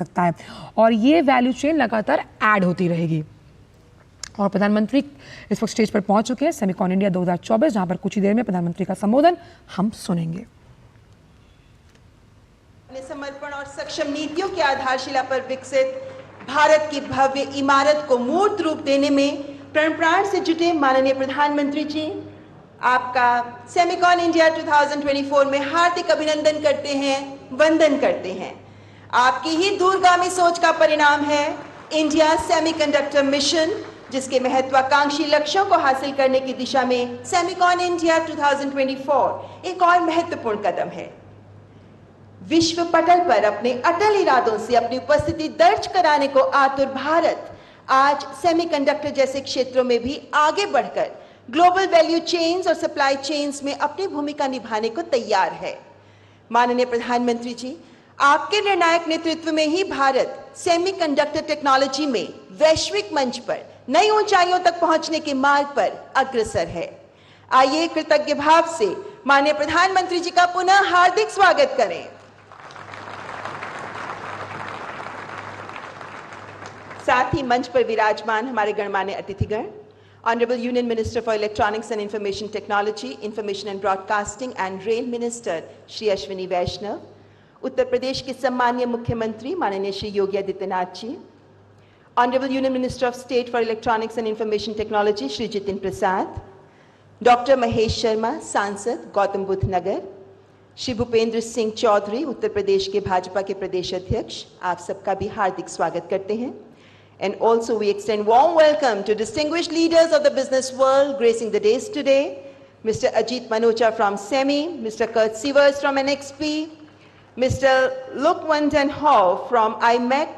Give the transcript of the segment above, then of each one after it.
सकता है और ये वैल्यू चेन लगातार ऐड होती रहेगी। और प्रधानमंत्री इस वक्त स्टेज पर पहुंच चुके हैं सेमिकॉन इंडिया 2024, जहां पर कुछ ही देर में प्रधानमंत्री का संबोधन हम सुनेंगे। अपने समर्पण और सक्षम नीतियों की आधारशिला पर विकसित भारत की भव्य इमारत को मूर्त रूप देने में प्राण से जुटे माननीय प्रधानमंत्री जी, आपका सेमिकॉन इंडिया 2024 में हार्दिक अभिनंदन करते हैं, वंदन करते हैं। आपकी ही दूरगामी सोच का परिणाम है इंडिया सेमीकंडक्टर मिशन, जिसके महत्वाकांक्षी लक्ष्यों को हासिल करने की दिशा में सेमिकॉन इंडिया 2024 एक और महत्वपूर्ण कदम है। विश्व पटल पर अपने अटल इरादों से अपनी उपस्थिति दर्ज कराने को आतुर भारत आज सेमीकंडक्टर जैसे क्षेत्रों में भी आगे बढ़कर ग्लोबल वैल्यू चेन्स और सप्लाई चेन्स में अपनी भूमिका निभाने को तैयार है। माननीय प्रधानमंत्री जी, आपके निर्णायक नेतृत्व में ही भारत सेमीकंडक्टर टेक्नोलॉजी में वैश्विक मंच पर नई ऊंचाइयों तक पहुंचने के मार्ग पर अग्रसर है। आइए कृतज्ञ भाव से माननीय प्रधानमंत्री जी का पुनः हार्दिक स्वागत करें। साथ ही मंच पर विराजमान हमारे गणमान्य अतिथिगण, honourable union minister for electronics and information technology, information and broadcasting and rail minister Shri Ashwini Vaishnav, Uttar Pradesh के सम्मानीय मुख्यमंत्री माननीय Shri Yogi Adityanath ji, honourable union minister of state for electronics and information technology Shri Jitin Prasad, doctor Mahesh Sharma सांसद गौतम बुद्ध नगर, श्री भूपेंद्र सिंह चौधरी उत्तर प्रदेश के भाजपा के प्रदेश अध्यक्ष, आप सबका भी हार्दिक स्वागत करते हैं। And also we extend warm welcome to distinguished leaders of the business world gracing the days today, Mr. Ajit Manocha from SEMI, Mr. Kurt Sievers from NXP, Mr. Lukwandan Hall from IMEC,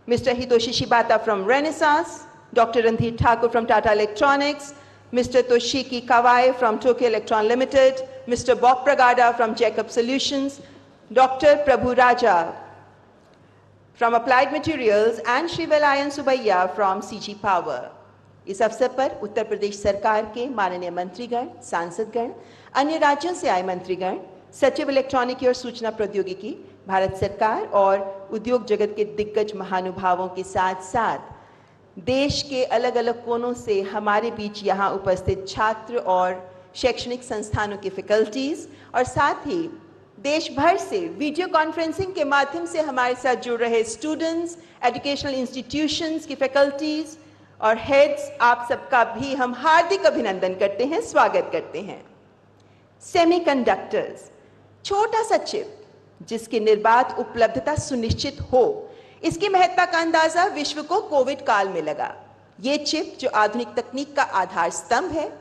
Mr. Hitoshi Shibata from Renaissance, Dr. Randhir Thakur from Tata Electronics, Mr. Toshiki Kawai from Tokyo Electron Limited, Mr. Bob Pragada from Jacob Solutions, Dr. Prabhu Raja from Applied Materials and Shri Velayan Subaiya from CG Power। इस अवसर पर उत्तर प्रदेश सरकार के माननीय मंत्रीगण, सांसदगण, अन्य राज्यों से आए मंत्रीगण, सचिव इलेक्ट्रॉनिकी और सूचना प्रौद्योगिकी, भारत सरकार और उद्योग जगत के दिग्गज महानुभावों के साथ साथ देश के अलग अलग कोनों से हमारे बीच यहाँ उपस्थित छात्र और शैक्षणिक संस्थानों के फैकल्टीज और साथ ही देश भर से वीडियो कॉन्फ्रेंसिंग के माध्यम से हमारे साथ जुड़ रहे स्टूडेंट्स, एजुकेशनल इंस्टीट्यूशंस की फैकल्टीज और हेड्स, आप सबका भी हम हार्दिक अभिनंदन करते हैं, स्वागत करते हैं। सेमीकंडक्टर्स, छोटा सा चिप जिसकी निर्बाध उपलब्धता सुनिश्चित हो, इसकी महत्ता का अंदाजा विश्व को कोविड काल में लगा। ये चिप जो आधुनिक तकनीक का आधार स्तंभ है,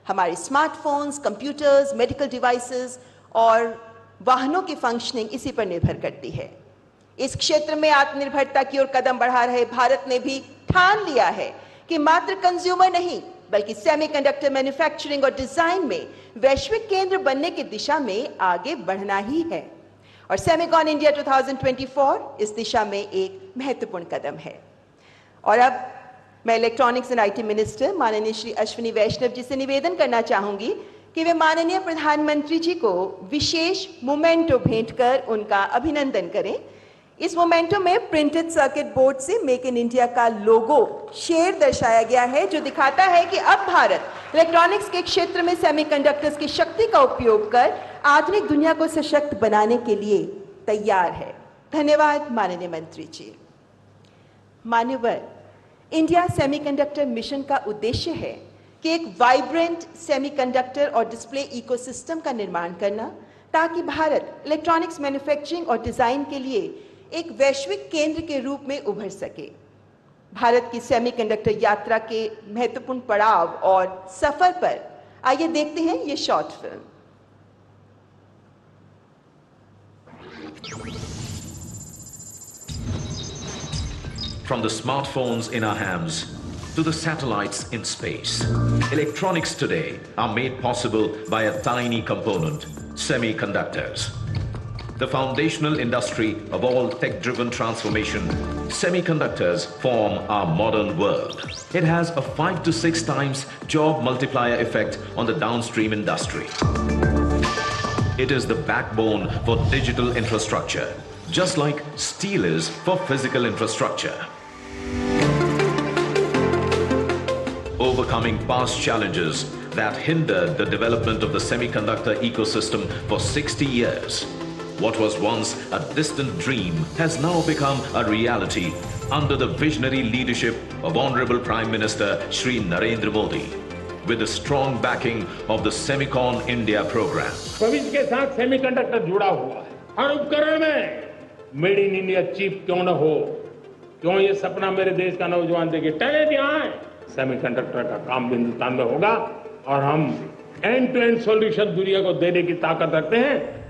हमारे स्मार्टफोन्स, कंप्यूटर्स, मेडिकल डिवाइसेस और वाहनों की फंक्शनिंग इसी पर निर्भर करती है। इस क्षेत्र में आत्मनिर्भरता की ओर कदम बढ़ा रहे भारत ने भी ठान लिया है कि मात्र कंज्यूमर नहीं बल्कि सेमीकंडक्टर मैन्युफैक्चरिंग और डिजाइन में वैश्विक केंद्र बनने की दिशा में आगे बढ़ना ही है और सेमिकॉन इंडिया 2024 इस दिशा में एक महत्वपूर्ण कदम है। और अब मैं इलेक्ट्रॉनिक्स एंड आईटी मिनिस्टर माननीय श्री अश्विनी वैष्णव जी से निवेदन करना चाहूंगी कि वे माननीय प्रधानमंत्री जी को विशेष मोमेंटो भेंट कर उनका अभिनंदन करें। इस मोमेंटो में प्रिंटेड सर्किट बोर्ड से मेक इन इंडिया का लोगो शेर दर्शाया गया है, जो दिखाता है कि अब भारत इलेक्ट्रॉनिक्स के क्षेत्र में सेमीकंडक्टर्स की शक्ति का उपयोग कर आधुनिक दुनिया को सशक्त बनाने के लिए तैयार है। धन्यवाद माननीय मंत्री जी। मान्यवर, इंडिया सेमीकंडक्टर मिशन का उद्देश्य है कि एक वाइब्रेंट सेमीकंडक्टर और डिस्प्ले इकोसिस्टम का निर्माण करना, ताकि भारत इलेक्ट्रॉनिक्स मैन्युफैक्चरिंग और डिजाइन के लिए एक वैश्विक केंद्र के रूप में उभर सके। भारत की सेमीकंडक्टर यात्रा के महत्वपूर्ण पड़ाव और सफर पर आइए देखते हैं ये short film. From the smartphones in our hands to the satellites in space, electronics today are made possible by a tiny component, semiconductors. The foundational industry of all tech-driven transformation, semiconductors form our modern world. It has a 5 to 6 times job multiplier effect on the downstream industry. It is the backbone for digital infrastructure, just like steel is for physical infrastructure. Overcoming past challenges that hindered the development of the semiconductor ecosystem for 60 years. What was once a distant dream has now become a reality under the visionary leadership of Honorable Prime Minister Shri Narendra Modi, with the strong backing of the Semicon India program. भविष्य के साथ semiconductor जुड़ा हुआ है। हर उपकरण में made in India chip क्यों न हो? क्यों ये सपना मेरे देश का नौजवान देखे? टैलेंट यहाँ है। सेमीकंडक्टर का काम हिंदुस्तान में होगा और हम एंड टू एंड सॉल्यूशन दुनिया को देने की ताकत रखते हैं।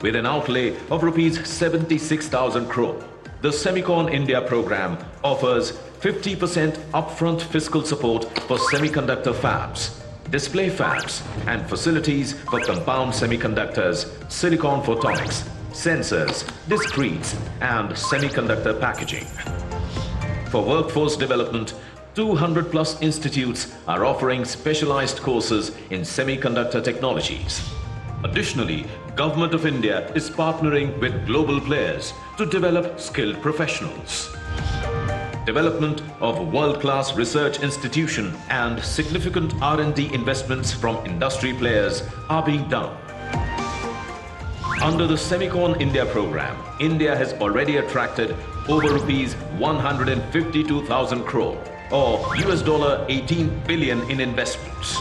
With an outlay of rupees 76,000 crore, the Semicon India program offers 50% upfront fiscal support for semiconductor fabs, display fabs, and facilities for compound semiconductors, silicon photonics, sensors, discretes, and semiconductor packaging. For workforce development, 200 plus institutes are offering specialized courses in semiconductor technologies. Additionally, Government of India is partnering with global players to develop skilled professionals. Development of world-class research institution and significant R&D investments from industry players are being done. Under the Semicon India program, India has already attracted over rupees 152,000 crore or $18 billion in investments.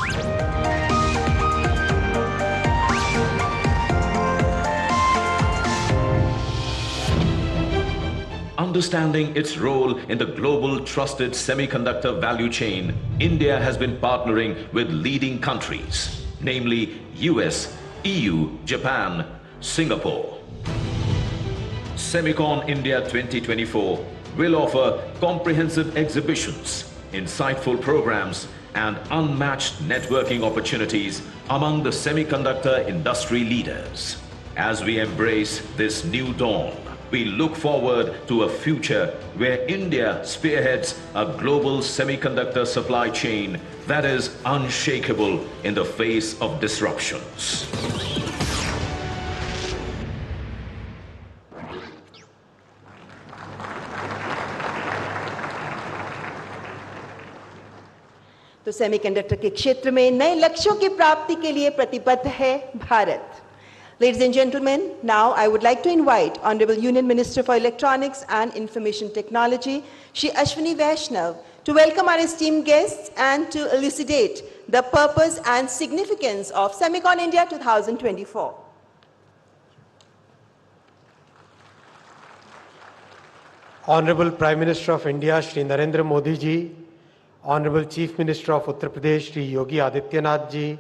Understanding its role in the global trusted semiconductor value chain, India has been partnering with leading countries, namely US, EU, Japan, Singapore. Semicon India 2024 will offer comprehensive exhibitions, insightful programs, and unmatched networking opportunities among the semiconductor industry leaders. As we embrace this new dawn, we look forward to a future where India spearheads a global semiconductor supply chain that is unshakable in the face of disruptions. तो semiconductor के क्षेत्र में नए लक्ष्यों की प्राप्ति के लिए प्रतिबद्ध है Bharat. Ladies and gentlemen, now I would like to invite Honorable Union Minister for Electronics and Information Technology, Shri Ashwini Vaishnav, to welcome our esteemed guests and to elucidate the purpose and significance of Semicon India 2024. Honorable Prime Minister of India, Shri Narendra Modi ji, Honorable Chief Minister of Uttar Pradesh, Shri Yogi Adityanath ji,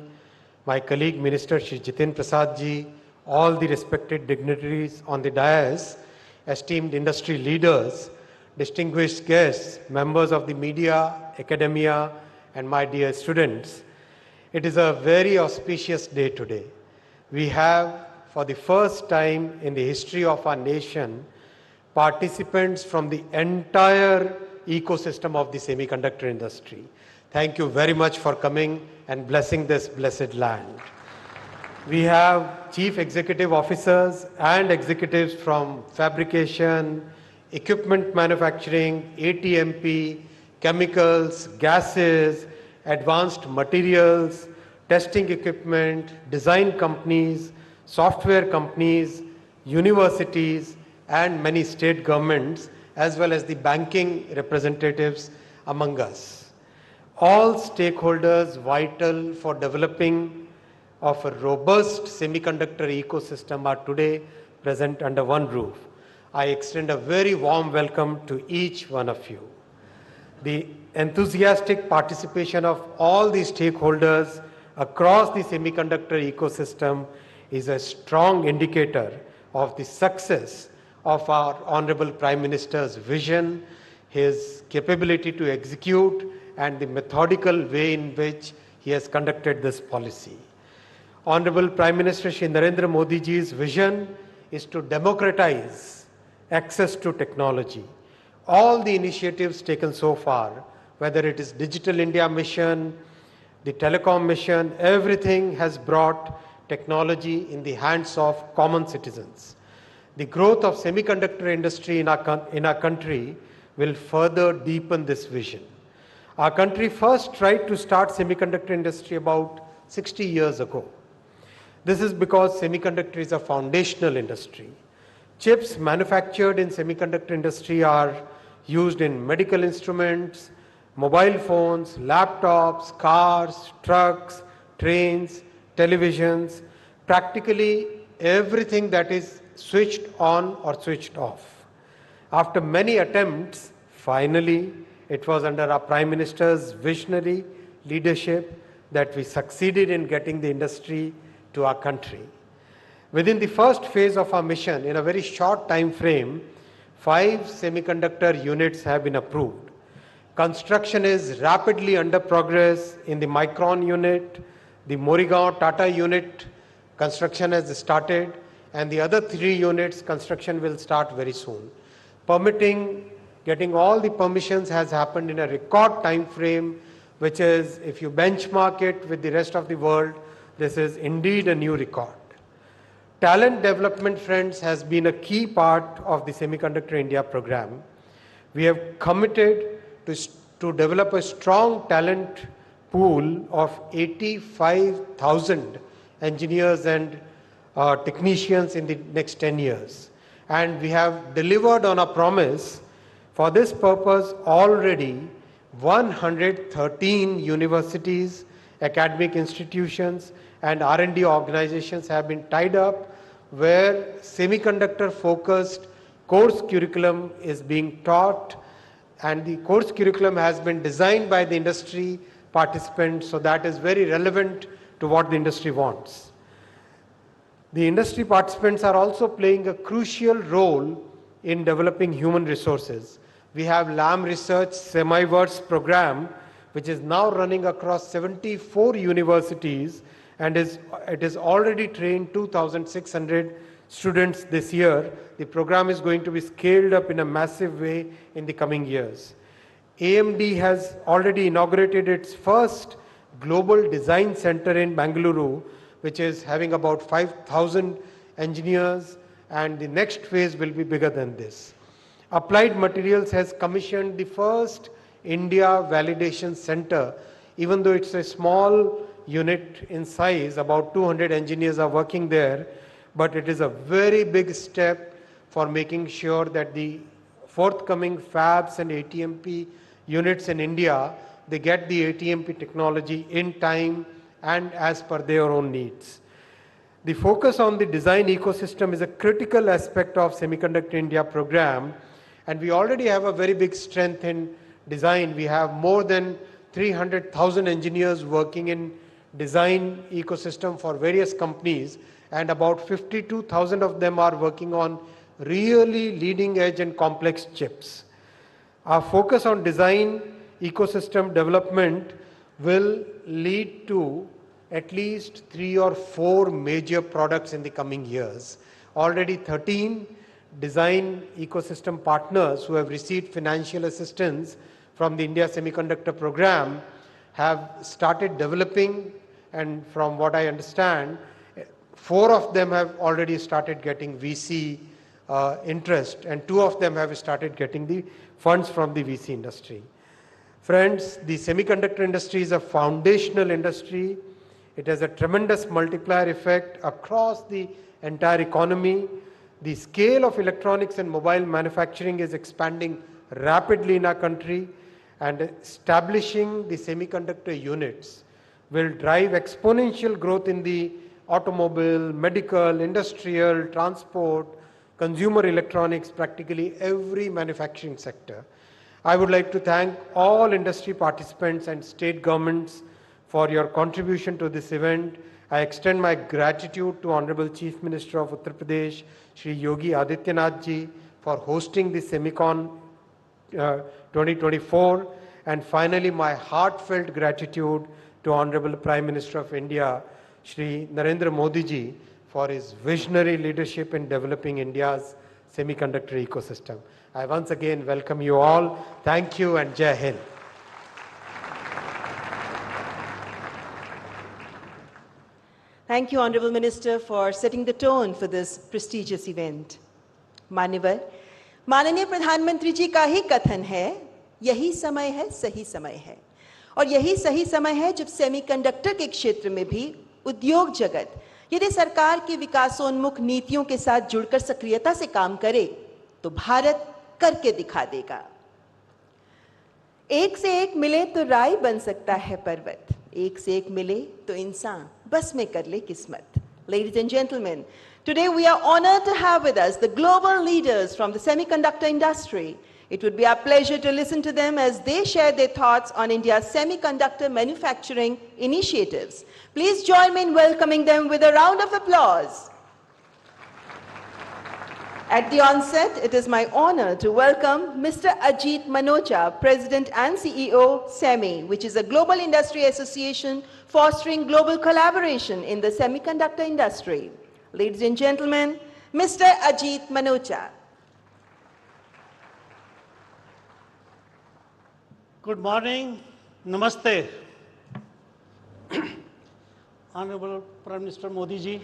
my colleague Minister Shri Jitin Prasad ji, all the respected dignitaries on the dais, esteemed industry leaders, distinguished guests, members of the media, academia, and my dear students. It is a very auspicious day today. We have, for the first time in the history of our nation, participants from the entire ecosystem of the semiconductor industry. Thank you very much for coming and blessing this blessed land. We have chief executive officers and executives from fabrication, equipment manufacturing, ATMP, chemicals, gases, advanced materials, testing equipment, design companies, software companies, universities, and many state governments, as well as the banking representatives among us. All stakeholders vital for developing of a robust semiconductor ecosystem are today present under one roof. I extend a very warm welcome to each one of you. The enthusiastic participation of all the stakeholders across the semiconductor ecosystem is a strong indicator of the success of our Honorable Prime Minister's vision, his capability to execute, and the methodical way in which he has conducted this policy. Honorable Prime Minister Shri Narendra Modi ji's vision is to democratize access to technology. All the initiatives taken so far, whether it is Digital India Mission, the Telecom Mission, everything has brought technology in the hands of common citizens. The growth of semiconductor industry in our country will further deepen this vision. Our country first tried to start semiconductor industry about 60 years ago. This is because semiconductor is a foundational industry. Chips manufactured in semiconductor industry are used in medical instruments, mobile phones, laptops, cars, trucks, trains, televisions, practically everything that is switched on or switched off. After many attempts, finally, it was under our Prime Minister's visionary leadership that we succeeded in getting the industry to our country. Within the first phase of our mission, in a very short time frame, 5 semiconductor units have been approved. Construction is rapidly under progress in the Micron unit, the Morigaon Tata unit, construction has started, and the other 3 units, construction will start very soon. Permitting, getting all the permissions has happened in a record time frame, which is, if you benchmark it with the rest of the world, this is indeed a new record. Talent development, friends, has been a key part of the Semiconductor India program. We have committed to develop a strong talent pool of 85,000 engineers and technicians in the next 10 years. And we have delivered on a promise. For this purpose, already 113 universities, academic institutions, and R&D organizations have been tied up where semiconductor-focused course curriculum is being taught, and the course curriculum has been designed by the industry participants, so that is very relevant to what the industry wants. The industry participants are also playing a crucial role in developing human resources. We have LAM Research Semiverse program, which is now running across 74 universities, and it is already trained 2,600 students this year. The program is going to be scaled up in a massive way in the coming years. AMD has already inaugurated its first global design center in Bengaluru, which is having about 5,000 engineers, and the next phase will be bigger than this. Applied Materials has commissioned the first India Validation Center. Even though it's a small unit in size, about 200 engineers are working there, but it is a very big step for making sure that the forthcoming fabs and ATMP units in India, they get the ATMP technology in time and as per their own needs. The focus on the design ecosystem is a critical aspect of Semiconductor India program, and we already have a very big strength in design. We have more than 300,000 engineers working in design ecosystem for various companies, and about 52,000 of them are working on really leading edge and complex chips. Our focus on design ecosystem development will lead to at least 3 or 4 major products in the coming years. Already 13 design ecosystem partners who have received financial assistance from the India Semiconductor Program have started developing, and from what I understand, 4 of them have already started getting VC interest, and 2 of them have started getting the funds from the VC industry. Friends, the semiconductor industry is a foundational industry. It has a tremendous multiplier effect across the entire economy. The scale of electronics and mobile manufacturing is expanding rapidly in our country, and establishing the semiconductor units will drive exponential growth in the automobile, medical, industrial, transport, consumer electronics, practically every manufacturing sector. I would like to thank all industry participants and state governments for your contribution to this event. I extend my gratitude to Honorable Chief Minister of Uttar Pradesh, Shri Yogi Adityanath ji, for hosting the Semicon 2024. And finally, my heartfelt gratitude to Honorable Prime Minister of India, Shri Narendra Modi ji, for his visionary leadership in developing India's semiconductor ecosystem. I once again welcome you all. Thank you and Jai Hind. Thank you, Honorable Minister, for setting the tone for this prestigious event. मान्यवर, माननीय प्रधानमंत्री जी का ही कथन है, यही समय है, सही समय है। और यही सही समय है जब सेमीकंडक्टर के क्षेत्र में भी उद्योग जगत यदि सरकार की विकासोन्मुख नीतियों के साथ जुड़कर सक्रियता से काम करे तो भारत करके दिखा देगा। एक से एक मिले तो राय बन सकता है पर्वत, एक से एक मिले तो इंसान बस में कर ले किस्मत। Ladies and gentlemen, today we are honored to have with us the global leaders from the semiconductor industry. It would be our pleasure to listen to them as they share their thoughts on India's semiconductor manufacturing initiatives. Please join me in welcoming them with a round of applause. At the onset, it is my honor to welcome Mr. Ajit Manocha, President and CEO, SEMI, which is a global industry association fostering global collaboration in the semiconductor industry. Ladies and gentlemen, Mr. Ajit Manocha. Good morning, Namaste. Honorable Prime Minister Modi ji,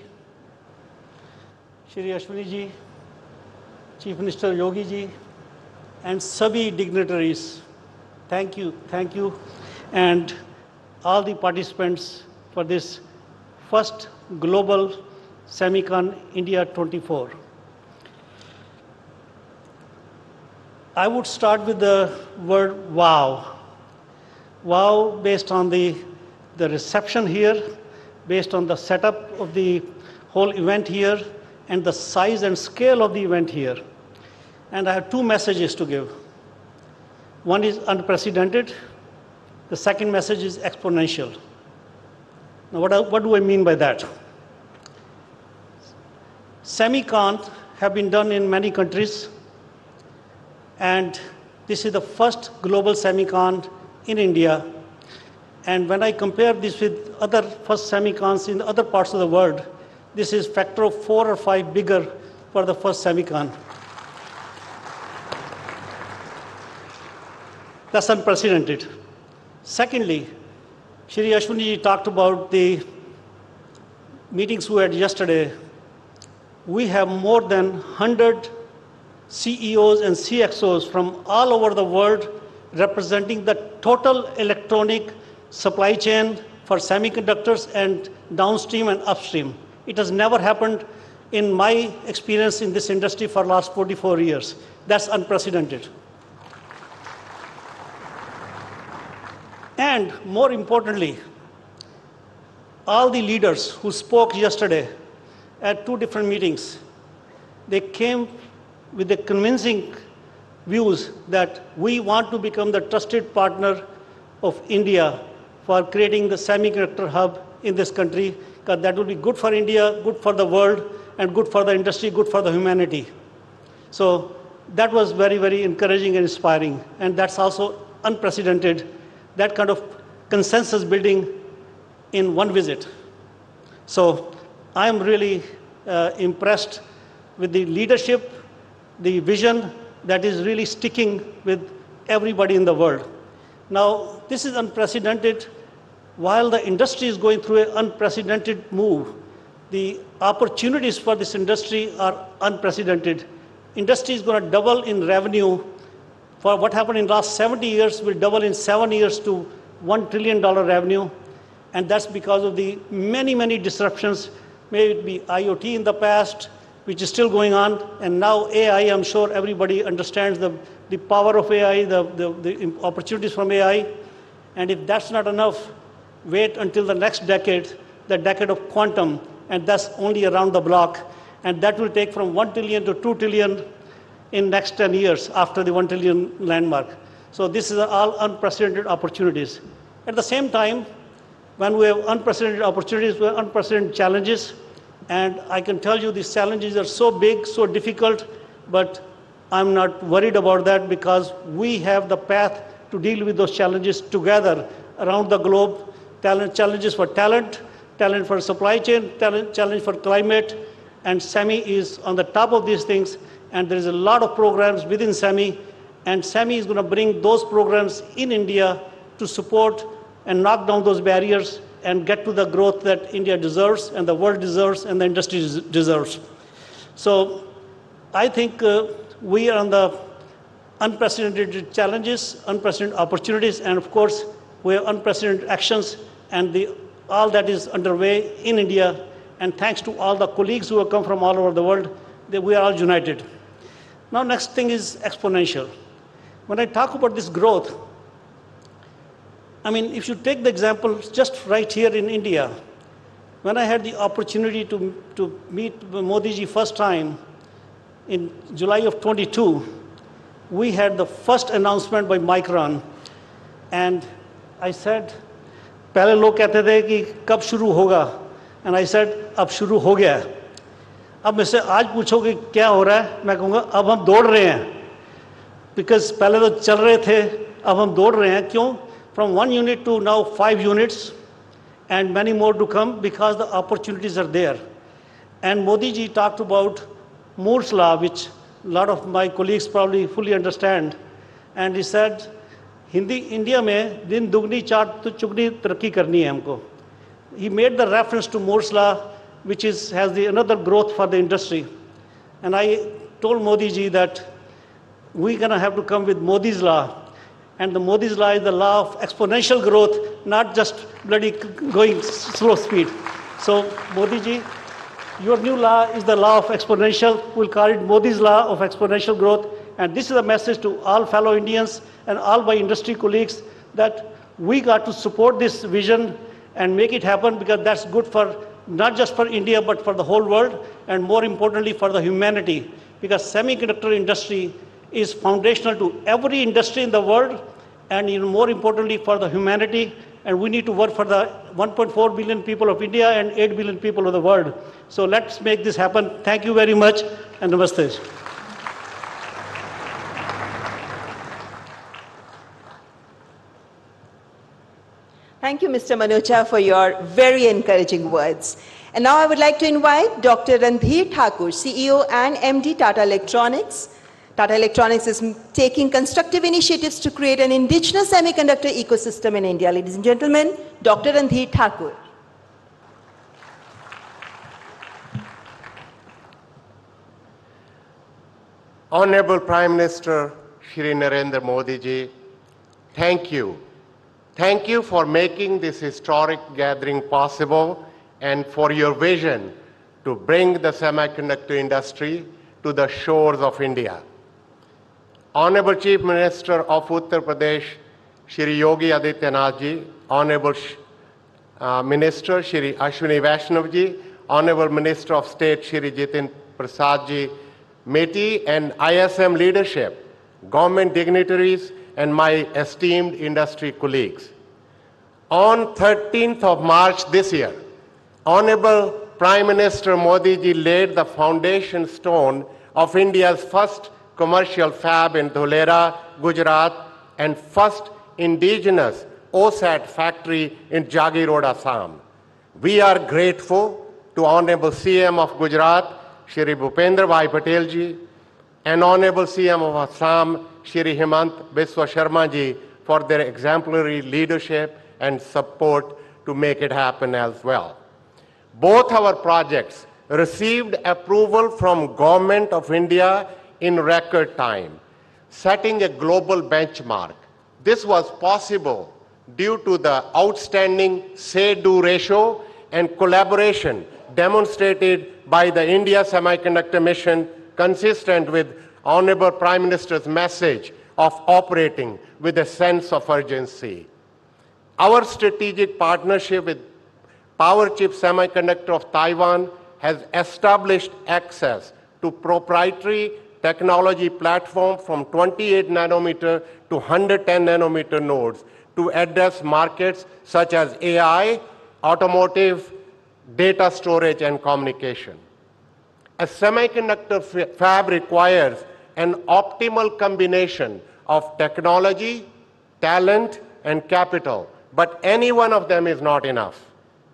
Shri Ashwini ji, Chief Minister Yogi ji, and Sabhi dignitaries, thank you, and all the participants for this first Global Semicon India 24. I would start with the word wow. Wow based on the reception here, based on the setup of the whole event here, and the size and scale of the event here. And I have two messages to give. One is unprecedented. The second message is exponential. Now, what do I mean by that? Semicon have been done in many countries, and this is the first global semicon in India. And when I compare this with other first semicons in other parts of the world, this is factor of 4 or 5 bigger for the first semicon. That's unprecedented. Secondly, Shri Ashwini ji talked about the meetings we had yesterday. We have more than 100 CEOs and CXOs from all over the world representing the total electronic supply chain for semiconductors and downstream and upstream. It has never happened in my experience in this industry for the last 44 years. That's unprecedented. And more importantly, all the leaders who spoke yesterday at 2 different meetings, they came with the convincing views that we want to become the trusted partner of India for creating the semiconductor hub in this country, because that will be good for India, good for the world, and good for the industry, good for the humanity. So that was very, very encouraging and inspiring, and that's also unprecedented, that kind of consensus building in one visit. So I am really impressed with the leadership, the vision that is really sticking with everybody in the world. Now, this is unprecedented. While the industry is going through an unprecedented move, the opportunities for this industry are unprecedented. Industry is going to double in revenue. For what happened in the last 70 years will double in 7 years to $1 trillion revenue. And that's because of the many, many disruptions. May it be IoT in the past, which is still going on, and now AI. I'm sure everybody understands the power of AI, the opportunities from AI. And if that's not enough, wait until the next decade, the decade of quantum, and that's only around the block. And that will take from 1 trillion to 2 trillion in next 10 years after the 1 trillion landmark. So this is all unprecedented opportunities. At the same time, when we have unprecedented opportunities, we have unprecedented challenges. And I can tell you these challenges are so big, so difficult, but I'm not worried about that because we have the path to deal with those challenges together around the globe. Challenges for talent for supply chain, challenge for climate, and SEMI is on the top of these things. And there is a lot of programs within SEMI, and SEMI is going to bring those programs in India to support and knock down those barriers and get to the growth that India deserves and the world deserves and the industry deserves. So I think we are on the unprecedented challenges, unprecedented opportunities, and of course, we have unprecedented actions and all that is underway in India. And thanks to all the colleagues who have come from all over the world, we are all united. Now, next thing is exponential. When I talk about this growth, I mean, if you take the example just right here in India, when I had the opportunity to meet Modi ji first time in July of 22, we had the first announcement by Micron, and I said, पहले लोग कहते थे कि कब शुरू होगा, and I said, अब शुरू हो गया है. अब मुझसे आज पूछो कि क्या हो रहा है, मैं कहूँगा अब हम दौड़ रहे हैं, because पहले तो चल रहे थे, अब हम दौड़ रहे हैं. क्यों? From 1 unit to now 5 units, and many more to come, because the opportunities are there. And Modi ji talked about Moore's law, which a lot of my colleagues probably fully understand, and he said, India में दिन दुगनी चार तो चुगनी तरक्की करनी है हमको. He made the reference to Moore's law, which has another growth for the industry. And I told Modi ji that we're going to have to come with Modi's law. And the Modi's law is the law of exponential growth, not just bloody going slow speed. So Modi ji, your new law is the law of exponential. We'll call it Modi's law of exponential growth. And this is a message to all fellow Indians and all my industry colleagues that we got to support this vision and make it happen, because that's good for not just for India, but for the whole world, and more importantly for the humanity, because semiconductor industry is foundational to every industry in the world, and even more importantly for the humanity, and we need to work for the 1.4 billion people of India and 8 billion people of the world. So let's make this happen. Thank you very much, and namaste. Thank you, Mr. Manocha, for your very encouraging words. And now I would like to invite Dr. Randhir Thakur, CEO and MD Tata Electronics. Tata Electronics is taking constructive initiatives to create an indigenous semiconductor ecosystem in India. Ladies and gentlemen, Dr. Randhir Thakur. Honorable Prime Minister Shri Narendra Modi ji, thank you. Thank you for making this historic gathering possible and for your vision to bring the semiconductor industry to the shores of India. Honorable Chief Minister of Uttar Pradesh, Shri Yogi Adityanath ji, Honorable Minister Shri Ashwini Vaishnav ji, Honorable Minister of State Shri Jitin Prasad ji, MITI and ISM leadership, government dignitaries, and my esteemed industry colleagues. On 13th of March this year, Honorable Prime Minister Modi ji laid the foundation stone of India's first commercial fab in Dholera, Gujarat, and first indigenous OSAT factory in Jagirod, Assam. We are grateful to Honorable CM of Gujarat, Shri Bhupendra Bhai Patel ji, and Honorable CM of Assam, Shri Himant Biswa Sharma ji, for their exemplary leadership and support to make it happen as well. Both our projects received approval from Government of India in record time, setting a global benchmark. This was possible due to the outstanding say-do ratio and collaboration demonstrated by the India Semiconductor Mission, consistent with Honorable Prime Minister's message of operating with a sense of urgency. Our strategic partnership with Powerchip Semiconductor of Taiwan has established access to proprietary technology platform from 28 nanometer to 110 nanometer nodes to address markets such as AI, automotive, data storage, and communication. A semiconductor fab requires an optimal combination of technology, talent, and capital, but any one of them is not enough.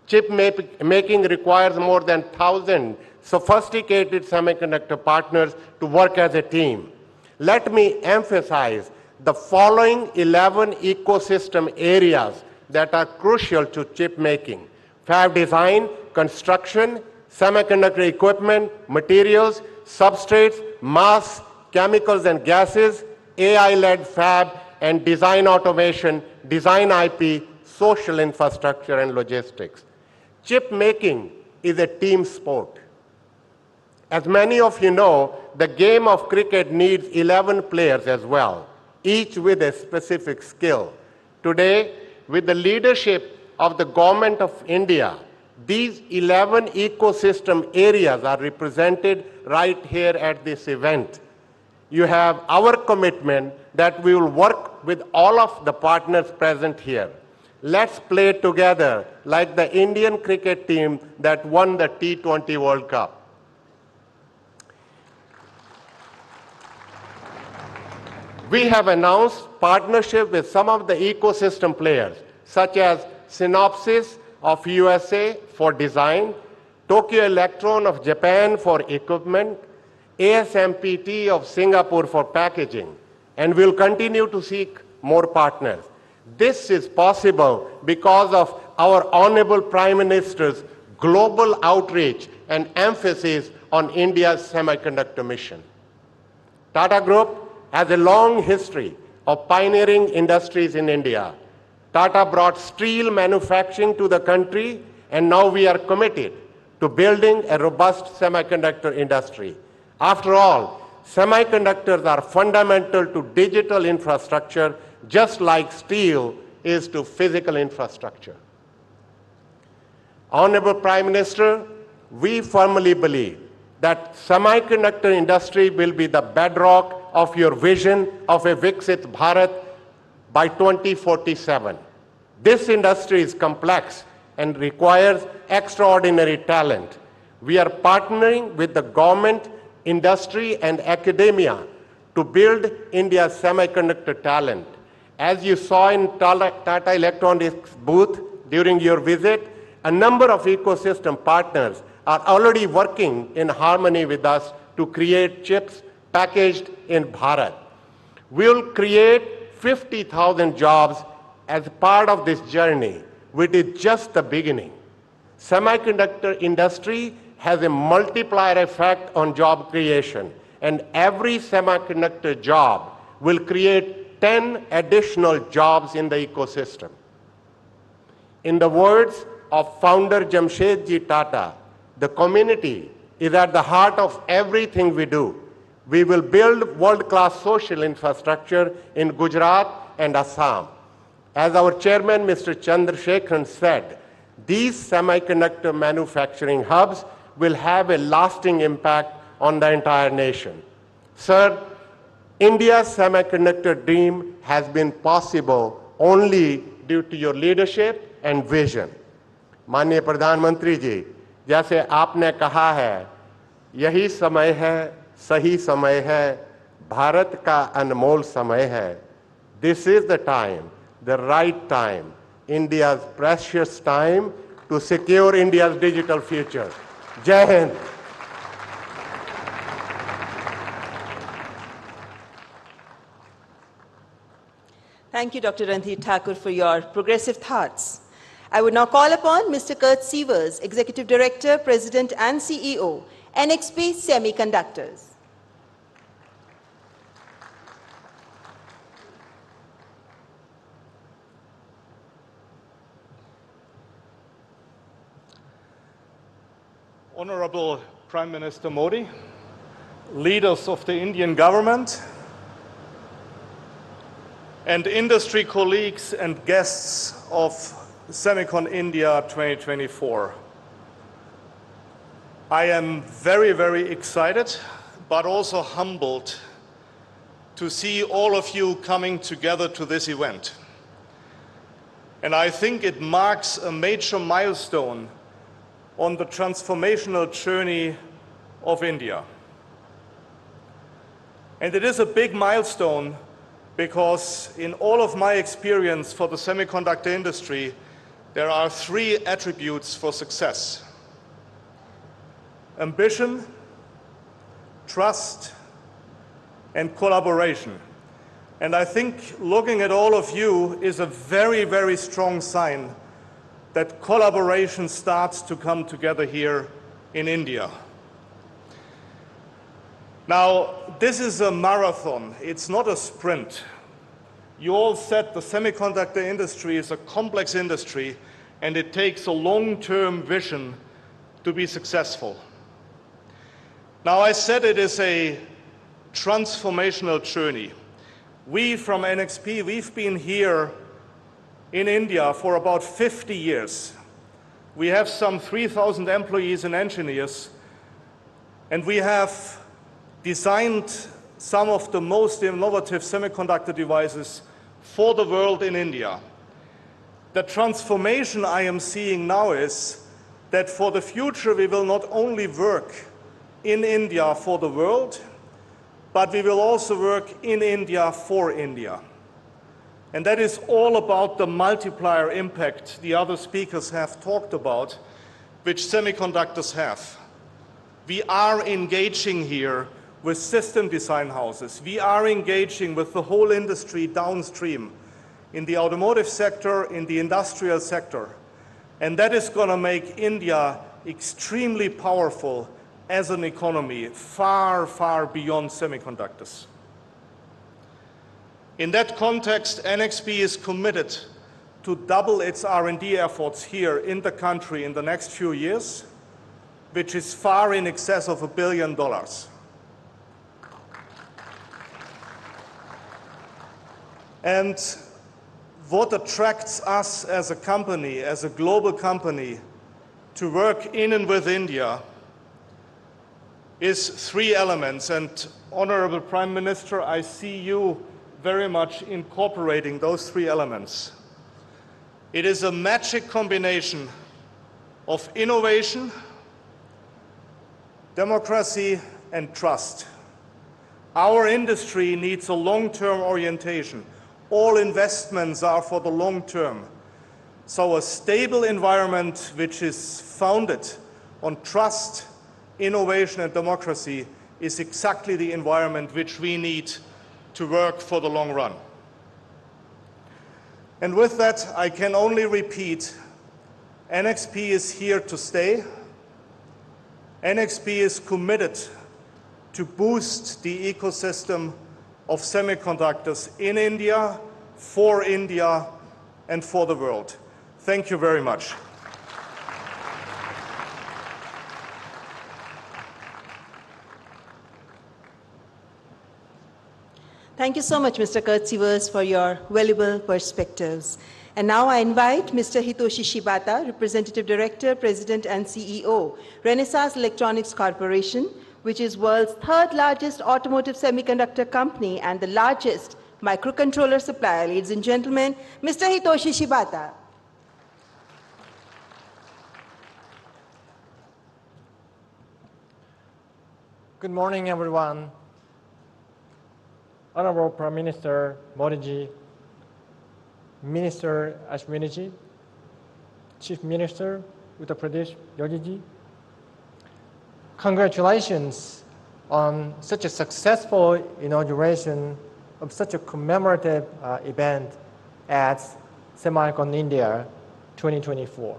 Chip making requires more than 1,000 sophisticated semiconductor partners to work as a team. Let me emphasize the following 11 ecosystem areas that are crucial to chip making: fab design, construction, semiconductor equipment, materials, substrates, mass, chemicals and gases, AI-led fab, and design automation, design IP, social infrastructure, and logistics. Chip making is a team sport. As many of you know, the game of cricket needs 11 players as well, each with a specific skill. Today, with the leadership of the Government of India, these 11 ecosystem areas are represented right here at this event. You have our commitment that we will work with all of the partners present here. Let's play together like the Indian cricket team that won the T20 World Cup. We have announced partnership with some of the ecosystem players, such as Synopsys of USA for design, Tokyo Electron of Japan for equipment, ASMPT of Singapore for packaging, and we'll continue to seek more partners. This is possible because of our Honorable Prime Minister's global outreach and emphasis on India's semiconductor mission. Tata Group has a long history of pioneering industries in India. Tata brought steel manufacturing to the country, and now we are committed to building a robust semiconductor industry. After all, semiconductors are fundamental to digital infrastructure, just like steel is to physical infrastructure. Honorable Prime Minister, we firmly believe that semiconductor industry will be the bedrock of your vision of a Viksit Bharat by 2047. This industry is complex and requires extraordinary talent. We are partnering with the government, industry, and academia to build India's semiconductor talent. As you saw in Tata Electronics booth during your visit, a number of ecosystem partners are already working in harmony with us to create chips packaged in Bharat. We'll create 50,000 jobs as part of this journey, which is just the beginning. Semiconductor industry has a multiplier effect on job creation, and every semiconductor job will create 10 additional jobs in the ecosystem. In the words of founder Jamshedji Tata, the community is at the heart of everything we do. We will build world-class social infrastructure in Gujarat and Assam. As our chairman, Mr. Chandrasekharan, said, these semiconductor manufacturing hubs will have a lasting impact on the entire nation. Sir, India's semiconductor dream has been possible only due to your leadership and vision. माननीय प्रधानमंत्री जी, जैसे आपने कहा है, यही समय है, सही समय है, भारत का अनमोल समय है. This is the time, the right time, India's precious time to secure India's digital future. Jai Hind. Thank you, Dr. Randhir Thakur, for your progressive thoughts. I would now call upon Mr. Kurt Sievers, Executive Director, President and CEO, NXP Semiconductors. Honorable Prime Minister Modi, leaders of the Indian government, and industry colleagues and guests of Semicon India 2024. I am very, very excited, but also humbled to see all of you coming together to this event. And I think it marks a major milestone on the transformational journey of India. And it is a big milestone because in all of my experience for the semiconductor industry, there are three attributes for success: ambition, trust, and collaboration. And I think looking at all of you is a very, very strong sign that collaboration starts to come together here in India. Now, this is a marathon. It's not a sprint. You all said the semiconductor industry is a complex industry, and it takes a long-term vision to be successful. Now, I said it is a transformational journey. We from NXP, we've been here in India for about 50 years. We have some 3,000 employees and engineers, and we have designed some of the most innovative semiconductor devices for the world in India. The transformation I am seeing now is that for the future we will not only work in India for the world, but we will also work in India for India. And that is all about the multiplier impact the other speakers have talked about, which semiconductors have. We are engaging here with system design houses. We are engaging with the whole industry downstream, in the automotive sector, in the industrial sector. And that is going to make India extremely powerful as an economy, far, far beyond semiconductors. In that context, NXP is committed to double its R&D efforts here in the country in the next few years, which is far in excess of $1 billion. And what attracts us as a company, as a global company, to work in and with India is three elements. And Honorable Prime Minister, I see you very much incorporating those three elements. It is a magic combination of innovation, democracy, and trust. Our industry needs a long-term orientation. All investments are for the long term. So a stable environment which is founded on trust, innovation, and democracy is exactly the environment which we need to work for the long run. And with that, I can only repeat, NXP is here to stay. NXP is committed to boost the ecosystem of semiconductors in India, and for the world. Thank you very much. Thank you so much, Mr. Kurt Sievers, for your valuable perspectives. And now I invite Mr. Hitoshi Shibata, Representative Director, President, and CEO, Renesas Electronics Corporation, which is world's third largest automotive semiconductor company and the largest microcontroller supplier. Ladies and gentlemen, Mr. Hitoshi Shibata. Good morning, everyone. Honorable Prime Minister Modi, Minister Ashwini, Chief Minister Uttar Pradesh Yogi, congratulations on such a successful inauguration of such a commemorative event at SEMICON India 2024.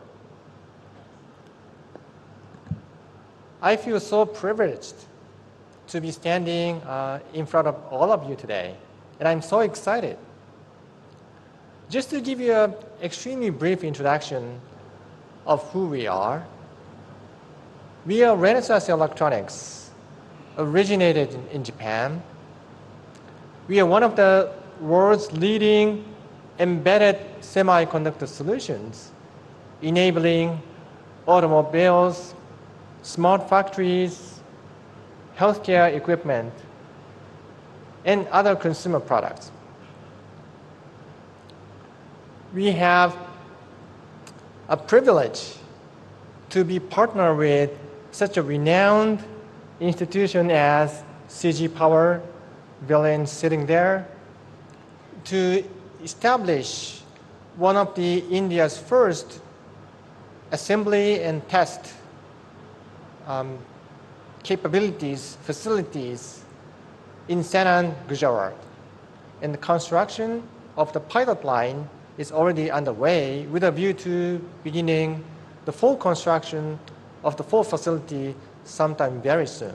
I feel so privileged to be standing in front of all of you today, and I'm so excited. Just to give you an extremely brief introduction of who we are Renesas Electronics, originated in Japan. We are one of the world's leading embedded semiconductor solutions, enabling automobiles, smart factories, healthcare equipment, and other consumer products. We have a privilege to be partnered with such a renowned institution as CG Power, Villain sitting there, to establish one of India's first assembly and test capabilities, facilities in Sanand, Gujarat. and the construction of the pilot line is already underway with a view to beginning the full construction of the full facility sometime very soon.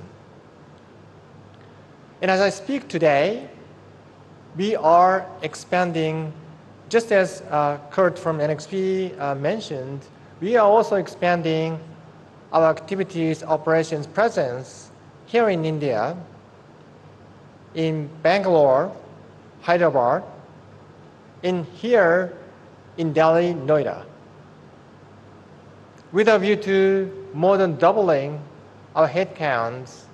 And as I speak today, we are expanding, just as Kurt from NXP mentioned, we are also expanding our activities, operations presence here in India, in Bangalore, Hyderabad, and here in Delhi, Noida, with a view to more than doubling our headcounts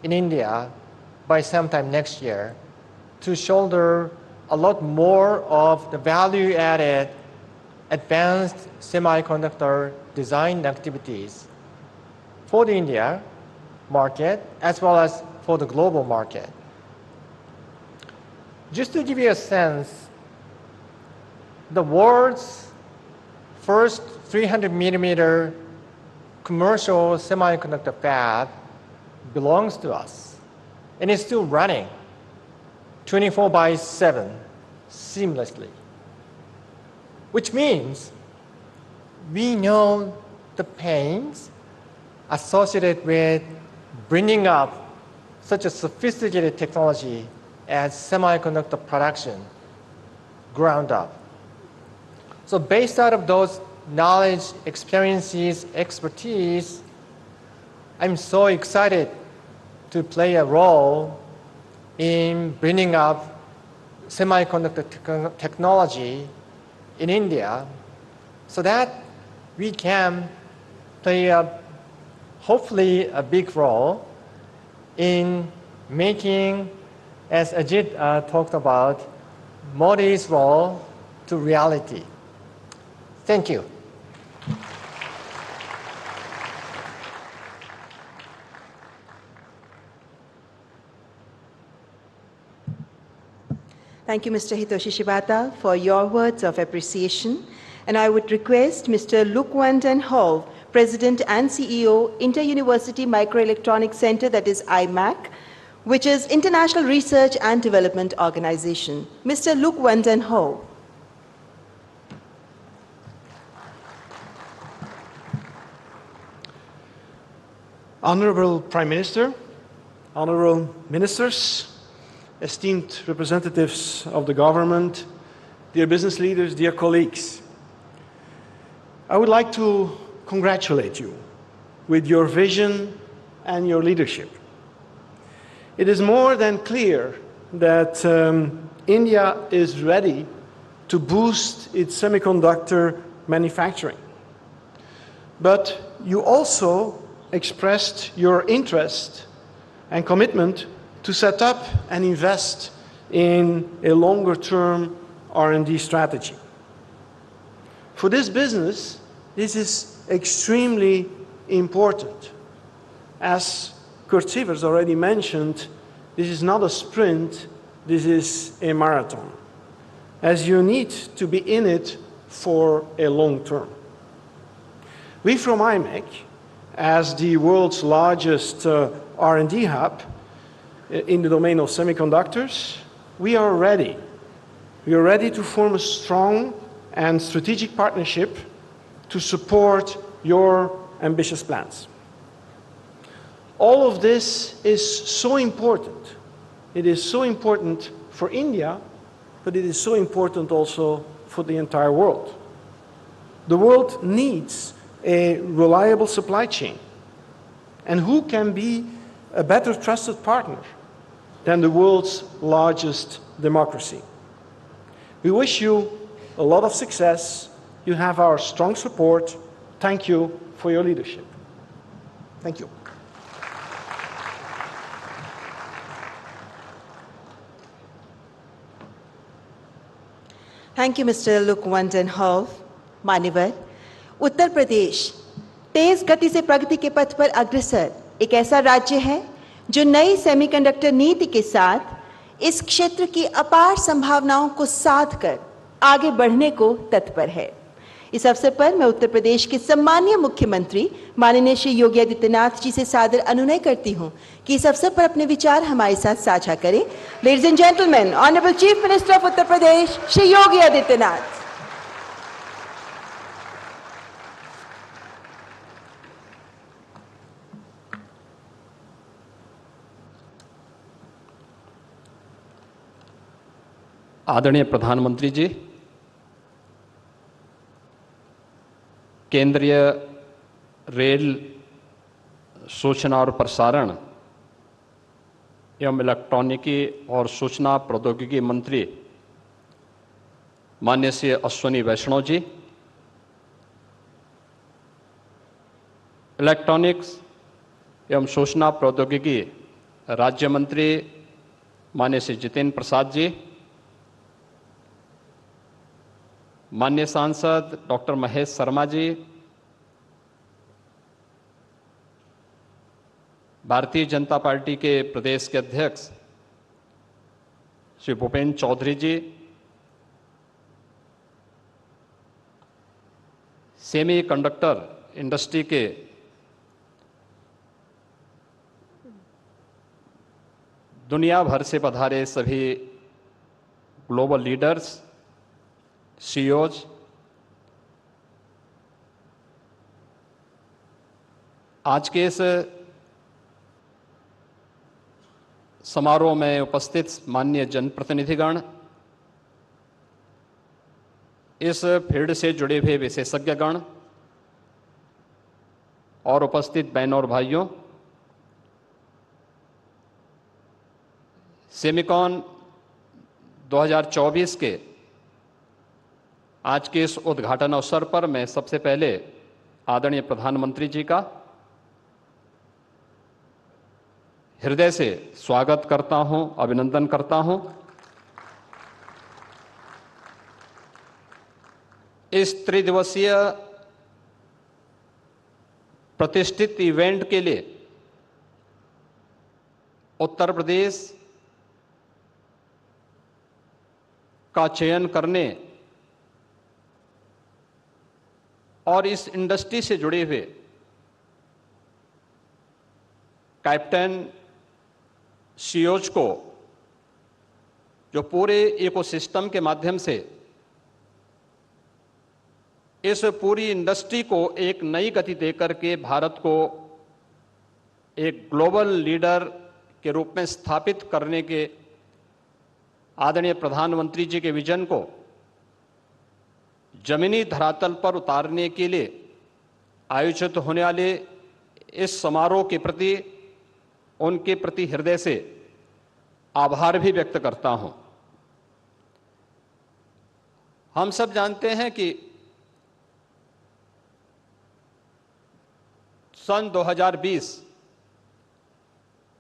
in India by sometime next year to shoulder a lot more of the value-added advanced semiconductor design activities for the India market as well as for the global market. Just to give you a sense, the world's first 300 millimeter commercial semiconductor fab belongs to us and is still running 24/7 seamlessly, which means we know the pains associated with bringing up such a sophisticated technology as semiconductor production ground up. So based out of those knowledge, experiences, expertise, I'm so excited to play a role in bringing up semiconductor technology in India so that we can play hopefully a big role in making, as Ajit talked about, Modi's role to reality. Thank you. Thank you, Mr. Hitoshi Shibata, for your words of appreciation. And I would request Mr. Luc van den Hove, President and CEO, Inter-University Microelectronics Center, that is IMAC, which is International Research and Development Organization. Mr. Luc van den Hove. Honorable Prime Minister, honorable ministers, esteemed representatives of the government, dear business leaders, dear colleagues, I would like to congratulate you with your vision and your leadership. It is more than clear that India is ready to boost its semiconductor manufacturing. But you also expressed your interest and commitment to set up and invest in a longer-term R&D strategy. For this business, this is extremely important. As Kurt Sievers already mentioned, this is not a sprint, this is a marathon, as you need to be in it for a long term. We from IMEC, as the world's largest R&D hub in the domain of semiconductors, we are ready. We are ready to form a strong and strategic partnership to support your ambitious plans. All of this is so important. It is so important for India, but it is so important also for the entire world. The world needs a reliable supply chain. And who can be a better trusted partner than the world's largest democracy? We wish you a lot of success. You have our strong support. Thank you for your leadership. Thank you. Thank you, Mr. Luc van den Hove. मान्यवर, उत्तर प्रदेश तेज गति से प्रगति के पथ पर अग्रसर एक ऐसा राज्य है जो नई सेमीकंडक्टर नीति के साथ इस क्षेत्र की अपार संभावनाओं को साध कर आगे बढ़ने को तत्पर है। इस अवसर पर मैं उत्तर प्रदेश के सम्मानीय मुख्यमंत्री माननीय श्री योगी आदित्यनाथ जी से सादर अनुनय करती हूं कि इस अवसर पर अपने विचार हमारे साथ साझा करें। Ladies and gentleman, honourable chief minister of Uttar Pradesh Shri Yogi Adityanath. आदरणीय प्रधानमंत्री जी, केंद्रीय रेल, सूचना और प्रसारण एवं इलेक्ट्रॉनिकी और सूचना प्रौद्योगिकी मंत्री माननीय श्री अश्विनी वैष्णव जी, इलेक्ट्रॉनिक्स एवं सूचना प्रौद्योगिकी राज्य मंत्री माननीय श्री जितेंद्र प्रसाद जी, माननीय सांसद डॉक्टर महेश शर्मा जी, भारतीय जनता पार्टी के प्रदेश के अध्यक्ष श्री भूपेंद्र चौधरी जी, सेमी कंडक्टर इंडस्ट्री के दुनिया भर से पधारे सभी ग्लोबल लीडर्स, सीईओज, आज के इस समारोह में उपस्थित माननीय जनप्रतिनिधिगण, इस फील्ड से जुड़े हुए विशेषज्ञगण और उपस्थित बहनों और भाइयों, सेमिकॉन 2024 के आज के इस उद्घाटन अवसर पर मैं सबसे पहले आदरणीय प्रधानमंत्री जी का हृदय से स्वागत करता हूं, अभिनंदन करता हूं। इस त्रिदिवसीय प्रतिष्ठित इवेंट के लिए उत्तर प्रदेश का चयन करने और इस इंडस्ट्री से जुड़े हुए कैप्टन, सीईओज को जो पूरे इकोसिस्टम के माध्यम से इस पूरी इंडस्ट्री को एक नई गति देकर के भारत को एक ग्लोबल लीडर के रूप में स्थापित करने के आदरणीय प्रधानमंत्री जी के विजन को जमीनी धरातल पर उतारने के लिए आयोजित होने वाले इस समारोह के प्रति, उनके प्रति हृदय से आभार भी व्यक्त करता हूं। हम सब जानते हैं कि सन 2020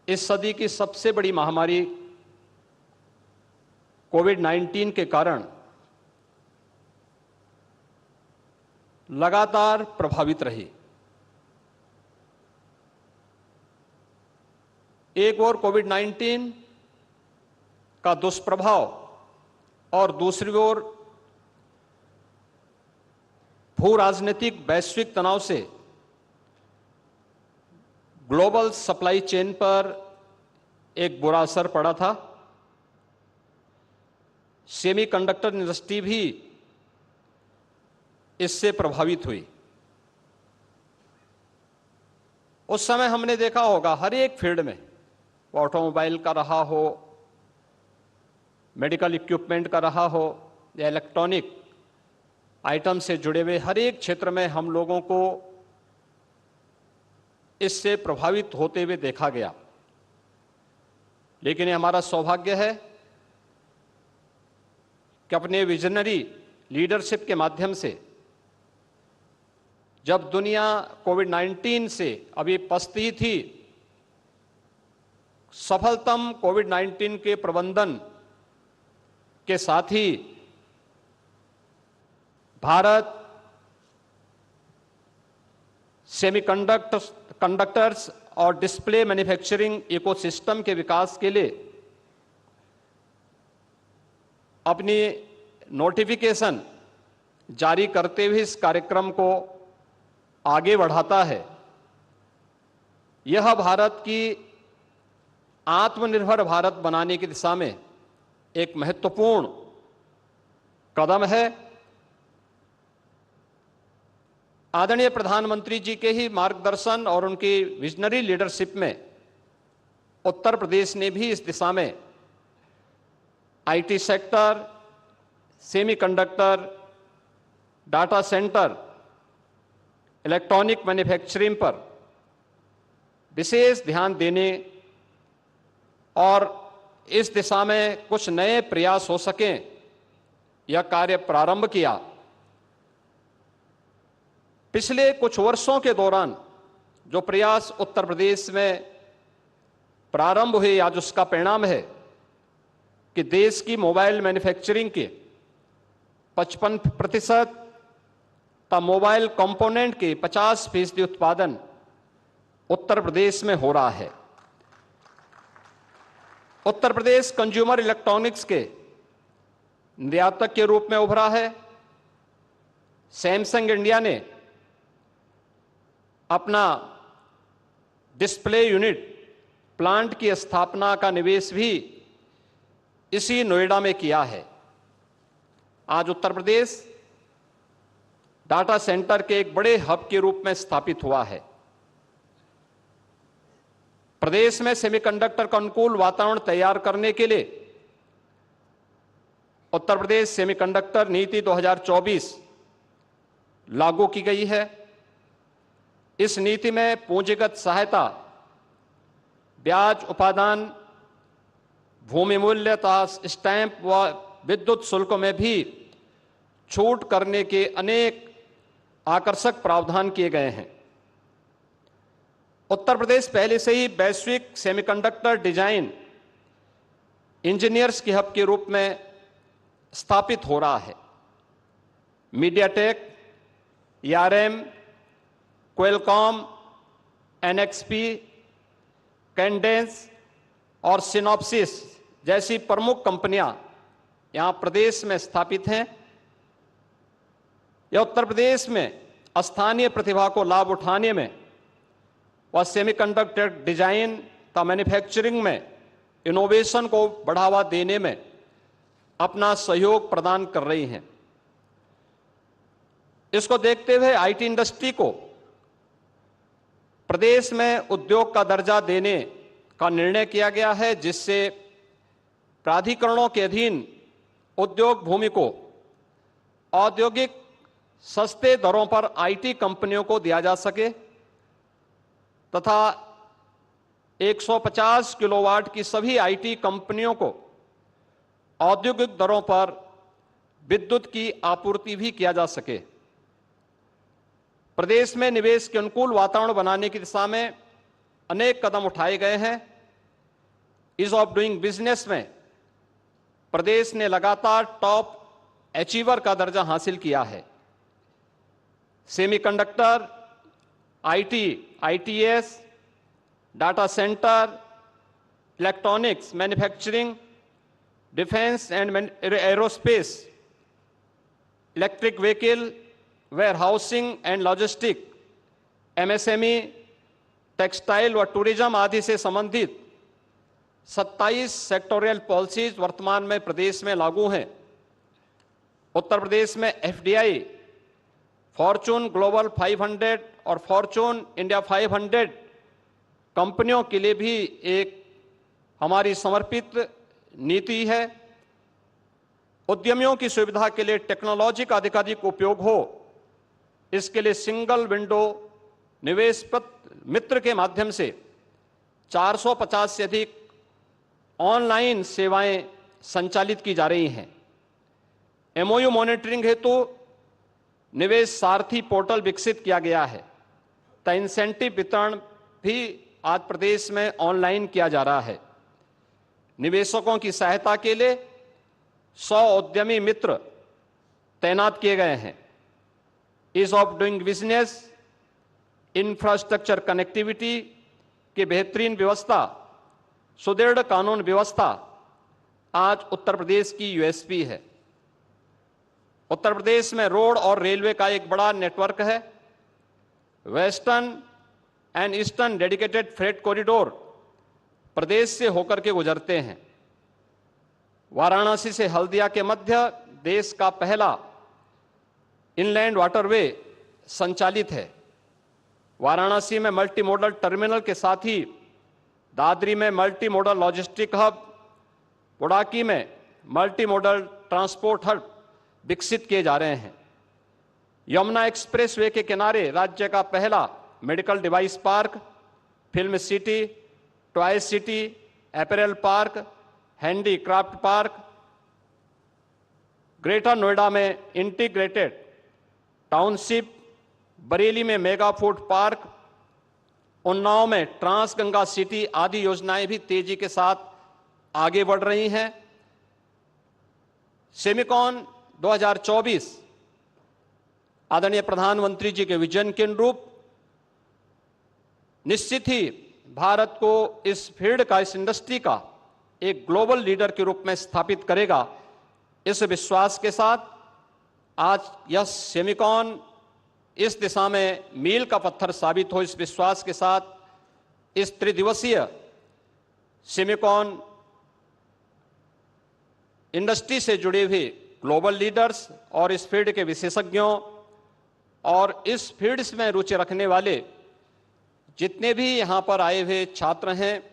इस सदी की सबसे बड़ी महामारी कोविड-19 के कारण लगातार प्रभावित रही। एक ओर कोविड-19 का दुष्प्रभाव और दूसरी ओर भू राजनीतिक वैश्विक तनाव से ग्लोबल सप्लाई चेन पर एक बुरा असर पड़ा था। सेमीकंडक्टर इंडस्ट्री भी इससे प्रभावित हुई। उस समय हमने देखा होगा हर एक फील्ड में, वो ऑटोमोबाइल का रहा हो, मेडिकल इक्विपमेंट का रहा हो या इलेक्ट्रॉनिक आइटम से जुड़े हुए हर एक क्षेत्र में हम लोगों को इससे प्रभावित होते हुए देखा गया। लेकिन ये हमारा सौभाग्य है कि अपने विजनरी लीडरशिप के माध्यम से जब दुनिया कोविड-19 से अभी पछती थी, सफलतम कोविड-19 के प्रबंधन के साथ ही भारत सेमीकंडक्टर्स और डिस्प्ले मैन्युफैक्चरिंग इकोसिस्टम के विकास के लिए अपनी नोटिफिकेशन जारी करते हुए इस कार्यक्रम को आगे बढ़ाता है। यह भारत की आत्मनिर्भर भारत बनाने की दिशा में एक महत्वपूर्ण कदम है। आदरणीय प्रधानमंत्री जी के ही मार्गदर्शन और उनकी विजनरी लीडरशिप में उत्तर प्रदेश ने भी इस दिशा में IT sector, semiconductor, data centre, electronic manufacturing पर विशेष ध्यान देने और इस दिशा में कुछ नए प्रयास हो सकें, यह कार्य प्रारंभ किया। पिछले कुछ वर्षों के दौरान जो प्रयास उत्तर प्रदेश में प्रारंभ हुए, आज उसका परिणाम है कि देश की मोबाइल मैन्युफैक्चरिंग के 55% तथा मोबाइल कंपोनेंट के 50% उत्पादन उत्तर प्रदेश में हो रहा है। उत्तर प्रदेश कंज्यूमर इलेक्ट्रॉनिक्स के निर्यातक के रूप में उभरा है। सैमसंग इंडिया ने अपना डिस्प्ले यूनिट प्लांट की स्थापना का निवेश भी इसी नोएडा में किया है। आज उत्तर प्रदेश डाटा सेंटर के एक बड़े हब के रूप में स्थापित हुआ है। प्रदेश में सेमीकंडक्टर का अनुकूल वातावरण तैयार करने के लिए उत्तर प्रदेश सेमीकंडक्टर नीति 2024 लागू की गई है। इस नीति में पूंजीगत सहायता, ब्याज उपादान, भूमि मूल्य तथा स्टैंप व विद्युत शुल्क में भी छूट करने के अनेक आकर्षक प्रावधान किए गए हैं। उत्तर प्रदेश पहले से ही वैश्विक सेमीकंडक्टर डिजाइन इंजीनियर्स के हब के रूप में स्थापित हो रहा है। MediaTek, ARM, Qualcomm, NXP, Cadence और सिनॉप्सिस जैसी प्रमुख कंपनियां यहां प्रदेश में स्थापित हैं। यह उत्तर प्रदेश में स्थानीय प्रतिभा को लाभ उठाने में और सेमीकंडक्टर डिजाइन तथा मैन्युफैक्चरिंग में इनोवेशन को बढ़ावा देने में अपना सहयोग प्रदान कर रही हैं। इसको देखते हुए आईटी इंडस्ट्री को प्रदेश में उद्योग का दर्जा देने का निर्णय किया गया है, जिससे प्राधिकरणों के अधीन उद्योग भूमि को औद्योगिक सस्ते दरों पर आईटी कंपनियों को दिया जा सके तथा 150 किलोवाट की सभी आईटी कंपनियों को औद्योगिक दरों पर विद्युत की आपूर्ति भी किया जा सके। प्रदेश में निवेश के अनुकूल वातावरण बनाने की दिशा में अनेक कदम उठाए गए हैं। ईज ऑफ डूइंग बिजनेस में प्रदेश ने लगातार टॉप अचीवर का दर्जा हासिल किया है। Semiconductor, IT, ITS, data centre, electronics manufacturing, defence and aerospace, electric vehicle, warehousing and logistic, MSME, textile व टूरिज्म आदि से संबंधित 27 सेक्टोरियल पॉलिसीज वर्तमान में प्रदेश में लागू हैं। उत्तर प्रदेश में एफडीआई, फॉर्चून ग्लोबल 500 और फॉर्चून इंडिया 500 कंपनियों के लिए भी एक हमारी समर्पित नीति है। उद्यमियों की सुविधा के लिए टेक्नोलॉजी का अधिकाधिक उपयोग हो, इसके लिए सिंगल विंडो निवेश मित्र के माध्यम से 450 से अधिक ऑनलाइन सेवाएं संचालित की जा रही हैं। एमओयू मॉनिटरिंग हेतु निवेश सारथी पोर्टल विकसित किया गया है। तो इंसेंटिव वितरण भी आज प्रदेश में ऑनलाइन किया जा रहा है। निवेशकों की सहायता के लिए 100 उद्यमी मित्र तैनात किए गए हैं। Ease of doing business, infrastructure connectivity की बेहतरीन व्यवस्था, सुदृढ़ कानून व्यवस्था आज उत्तर प्रदेश की यूएसपी है। उत्तर प्रदेश में रोड और रेलवे का एक बड़ा नेटवर्क है। Western and eastern dedicated freight corridor प्रदेश से होकर के गुजरते हैं। वाराणसी से हल्दिया के मध्य देश का पहला इनलैंड वाटरवे संचालित है। वाराणसी में मल्टी मॉडल टर्मिनल के साथ ही दादरी में मल्टी मॉडल लॉजिस्टिक हब, बुडाकी में मल्टी मॉडल ट्रांसपोर्ट हब विकसित किए जा रहे हैं। यमुना एक्सप्रेसवे के किनारे राज्य का पहला medical device park, film city, toy city, apparel park, handicraft park, greater Noida में इंटीग्रेटेड टाउनशिप, बरेली में मेगा फूड पार्क, उन्नाव में ट्रांस गंगा सिटी आदि योजनाएं भी तेजी के साथ आगे बढ़ रही हैं। सेमिकॉन 2024 आदरणीय प्रधानमंत्री जी के विजन के अनुरूप निश्चित ही भारत को इस फील्ड का, इस इंडस्ट्री का एक ग्लोबल लीडर के रूप में स्थापित करेगा। इस विश्वास के साथ आज यह सेमिकॉन इस दिशा में मील का पत्थर साबित हो, इस विश्वास के साथ इस त्रिदिवसीय सेमिकॉन इंडस्ट्री से जुड़े हुए ग्लोबल लीडर्स और इस फील्ड के विशेषज्ञों और इस फील्ड में रुचि रखने वाले जितने भी यहाँ पर आए हुए छात्र हैं,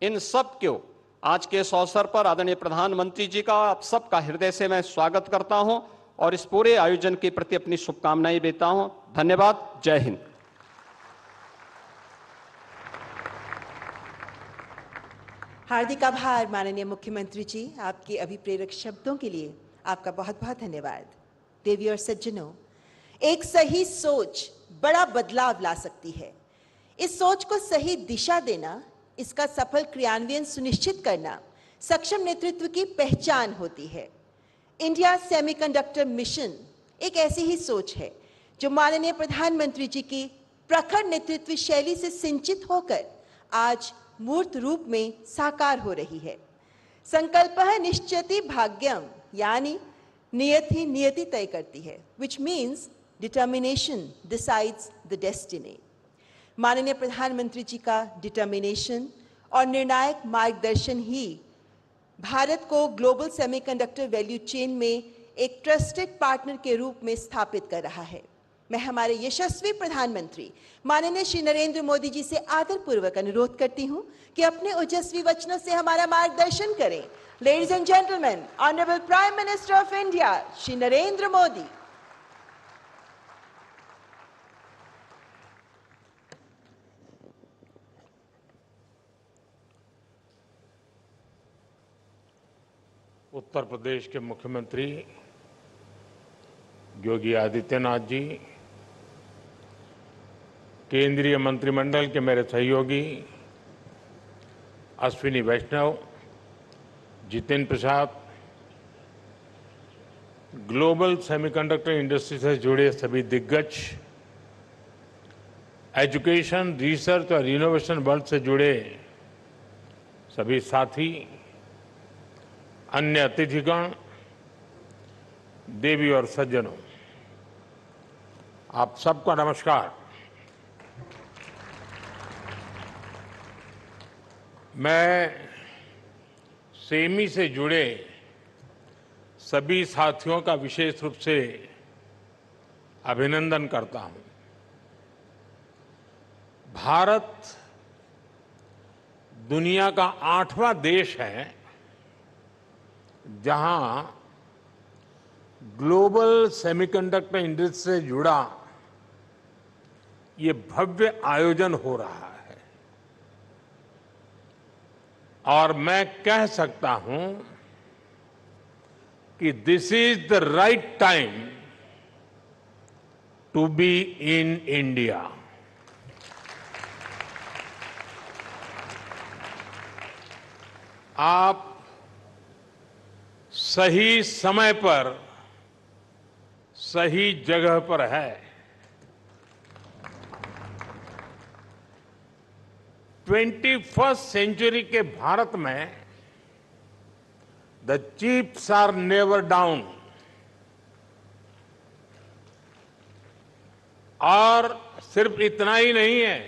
इन सब को आज के इस अवसर पर आदरणीय प्रधानमंत्री जी का आप सबका हृदय से मैं स्वागत करता हूं और इस पूरे आयोजन के प्रति अपनी शुभकामनाएं देता हूं। धन्यवाद। जय हिंद। हार्दिक आभार माननीय मुख्यमंत्री जी, आपके अभिप्रेरक शब्दों के लिए आपका बहुत बहुत धन्यवाद। देवी और सज्जनों, एक सही सोच बड़ा बदलाव ला सकती है। इस सोच को सही दिशा देना, इसका सफल क्रियान्वयन सुनिश्चित करना सक्षम नेतृत्व की पहचान होती है। इंडिया सेमीकंडक्टर मिशन एक ऐसी ही सोच है जो माननीय प्रधानमंत्री जी की प्रखर नेतृत्व शैली से सिंचित होकर आज मूर्त रूप में साकार हो रही है। संकल्पः निश्चयति भाग्यम, यानी नियत ही नियति तय करती है, which means determination decides the destiny। माननीय प्रधानमंत्री जी का डिटर्मिनेशन और निर्णायक मार्गदर्शन ही भारत को ग्लोबल सेमीकंडक्टर वैल्यू चेन में एक ट्रस्टेड पार्टनर के रूप में स्थापित कर रहा है। मैं हमारे यशस्वी प्रधानमंत्री माननीय श्री नरेंद्र मोदी जी से आदरपूर्वक अनुरोध करती हूं कि अपने ओजस्वी वचनों से हमारा मार्गदर्शन करें। Ladies and gentleman, honourable prime minister of India Shri Narendra Modi. Uttar Pradesh के मुख्यमंत्री योगी आदित्यनाथ जी, केंद्रीय मंत्रिमंडल के मेरे सहयोगी अश्विनी वैष्णव, Jitendra Prasad, global semiconductor industry से जुड़े सभी दिग्गज, एजुकेशन, रिसर्च और इनोवेशन वर्ल्ड से जुड़े सभी साथी, अन्य अतिथिगण, देवी और सज्जनों, आप सबका नमस्कार। मैं सेमी से जुड़े सभी साथियों का विशेष रूप से अभिनंदन करता हूं। भारत दुनिया का 8वां देश है जहां ग्लोबल सेमीकंडक्टर इंडस्ट्री से जुड़ा ये भव्य आयोजन हो रहा है और मैं कह सकता हूं कि this is the right time to be in India. आप सही समय पर सही जगह पर है। 21st सेंचुरी के भारत में the chips are never down और सिर्फ इतना ही नहीं है,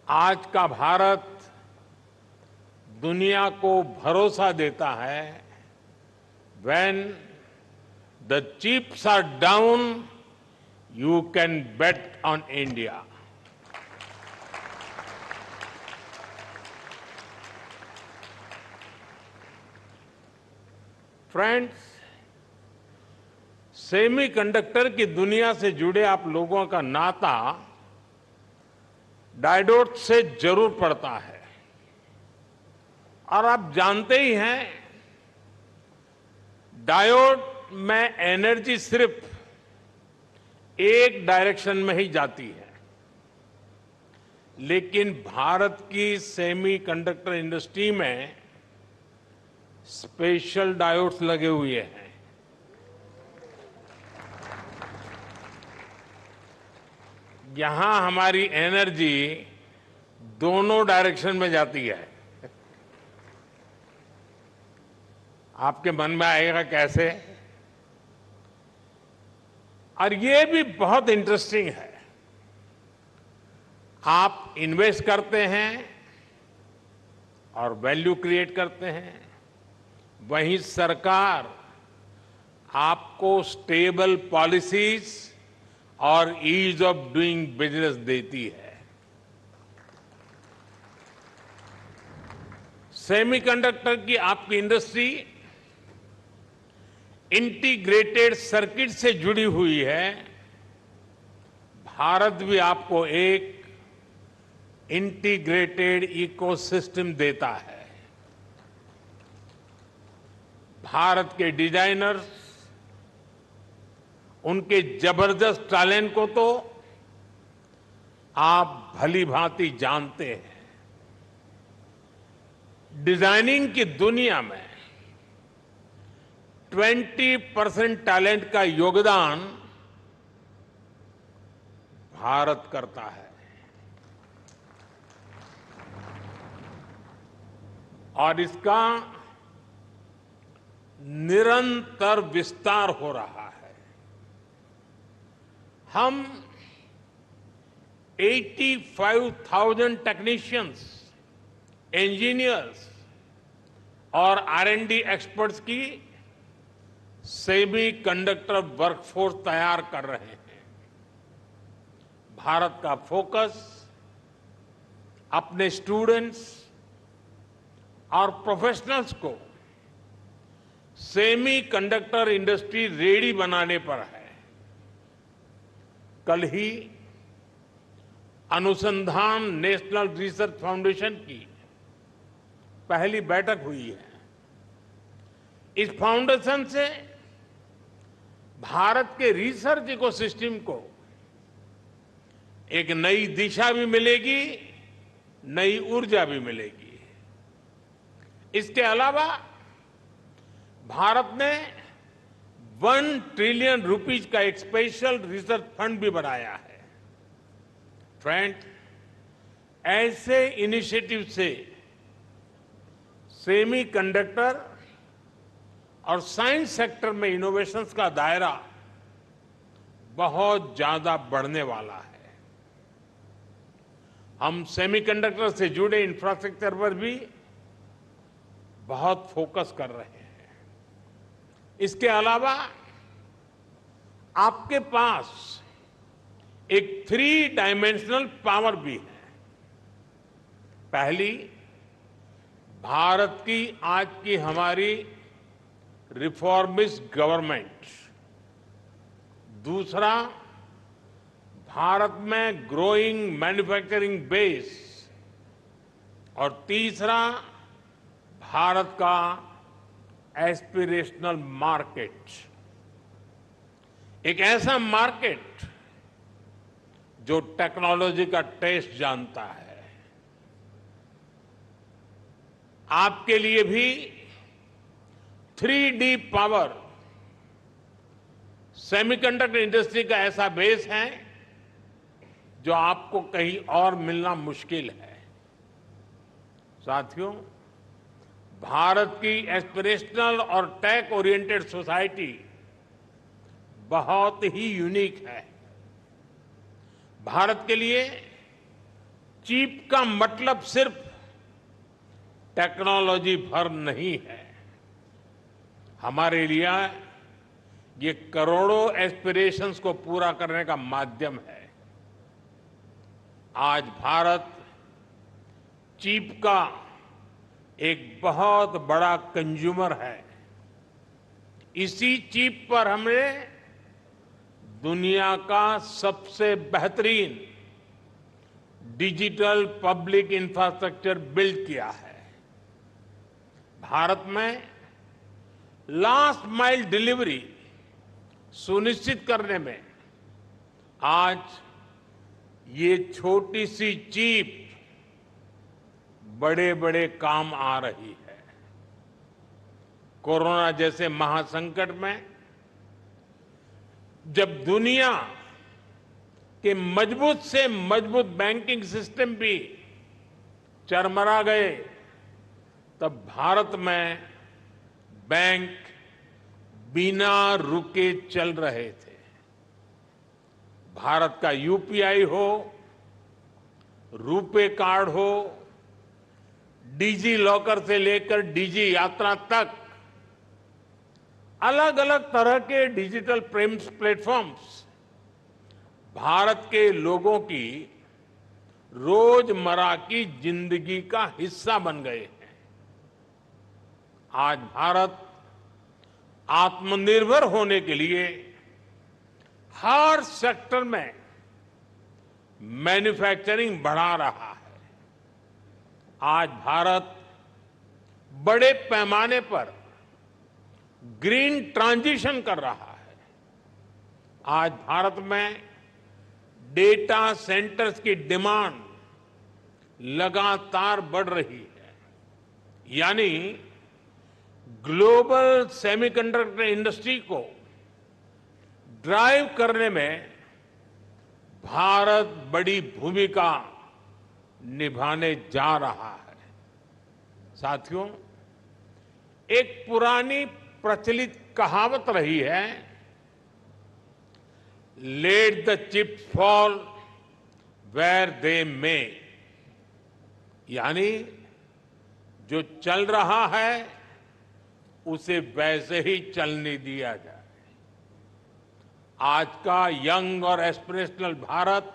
आज का भारत दुनिया को भरोसा देता है, when the chips are down, you can bet on India. Friends, semiconductor की दुनिया से जुड़े आप लोगों का नाता डायोड से जरूर पड़ता है और आप जानते ही हैं, डायोड में एनर्जी सिर्फ एक डायरेक्शन में ही जाती है, लेकिन भारत की सेमीकंडक्टर इंडस्ट्री में स्पेशल डायोड्स लगे हुए हैं। यहां हमारी एनर्जी दोनों डायरेक्शन में जाती है। आपके मन में आएगा कैसे? और ये भी बहुत इंटरेस्टिंग है। आप इन्वेस्ट करते हैं और वैल्यू क्रिएट करते हैं, वहीं सरकार आपको स्टेबल पॉलिसीज और ईज ऑफ डूइंग बिजनेस देती है। सेमीकंडक्टर की आपकी इंडस्ट्री इंटीग्रेटेड सर्किट से जुड़ी हुई है। भारत भी आपको एक इंटीग्रेटेड इकोसिस्टम देता है। भारत के डिजाइनर्स, उनके जबरदस्त टैलेंट को तो आप भली भांति जानते हैं। डिजाइनिंग की दुनिया में 20% टैलेंट का योगदान भारत करता है और इसका निरंतर विस्तार हो रहा है। हम 85,000 टेक्नीशियंस, इंजीनियर्स और R&D एक्सपर्ट्स की सेमीकंडक्टर वर्कफोर्स तैयार कर रहे हैं। भारत का फोकस अपने स्टूडेंट्स और प्रोफेशनल्स को सेमीकंडक्टर इंडस्ट्री रेडी बनाने पर है। कल ही अनुसंधान नेशनल रिसर्च फाउंडेशन की पहली बैठक हुई है। इस फाउंडेशन से भारत के रिसर्च इकोसिस्टम को एक नई दिशा भी मिलेगी, नई ऊर्जा भी मिलेगी। इसके अलावा भारत ने 1 ट्रिलियन रुपीज का एक स्पेशल रिसर्च फंड भी बनाया है। फ्रेंड, ऐसे इनिशिएटिव से सेमीकंडक्टर और साइंस सेक्टर में इनोवेशंस का दायरा बहुत ज्यादा बढ़ने वाला है। हम सेमीकंडक्टर से जुड़े इंफ्रास्ट्रक्चर पर भी बहुत फोकस कर रहे हैं। इसके अलावा आपके पास एक 3 डायमेंशनल पावर भी है। पहली, भारत की आज की हमारी रिफॉर्मिस्ट गवर्नमेंट। दूसरा, भारत में ग्रोइंग मैन्युफैक्चरिंग बेस। और तीसरा, भारत का एस्पिरेशनल मार्केट। एक ऐसा मार्केट जो टेक्नोलॉजी का टेस्ट जानता है। आपके लिए भी 3D पावर सेमीकंडक्टर इंडस्ट्री का ऐसा बेस है जो आपको कहीं और मिलना मुश्किल है। साथियों, भारत की एस्पिरेशनल और टेक ओरिएंटेड सोसाइटी बहुत ही यूनिक है। भारत के लिए चिप का मतलब सिर्फ टेक्नोलॉजी भर नहीं है। हमारे लिए ये करोड़ों एस्पिरेशंस को पूरा करने का माध्यम है। आज भारत चिप का एक बहुत बड़ा कंज्यूमर है। इसी चिप पर हमने दुनिया का सबसे बेहतरीन डिजिटल पब्लिक इंफ्रास्ट्रक्चर बिल्ड किया है। भारत में लास्ट माइल डिलीवरी सुनिश्चित करने में आज ये छोटी सी चिप बड़े बड़े काम आ रही है। कोरोना जैसे महासंकट में जब दुनिया के मजबूत से मजबूत बैंकिंग सिस्टम भी चरमरा गए, तब भारत में बैंक बिना रुके चल रहे थे। भारत का यूपीआई हो, रुपे कार्ड हो, डिजी लॉकर से लेकर डिजी यात्रा तक अलग अलग तरह के डिजिटल प्लेटफॉर्म्स भारत के लोगों की रोजमर्रा की जिंदगी का हिस्सा बन गए हैं। आज भारत आत्मनिर्भर होने के लिए हर सेक्टर में मैन्युफैक्चरिंग बढ़ा रहा है। आज भारत बड़े पैमाने पर ग्रीन ट्रांजिशन कर रहा है। आज भारत में डेटा सेंटर्स की डिमांड लगातार बढ़ रही है। यानी ग्लोबल सेमीकंडक्टर इंडस्ट्री को ड्राइव करने में भारत बड़ी भूमिका निभाने जा रहा है। साथियों, एक पुरानी प्रचलित कहावत रही है, let the chips fall where they may, यानी जो चल रहा है उसे वैसे ही चलने दिया जाए। आज का यंग और एस्पिरेशनल भारत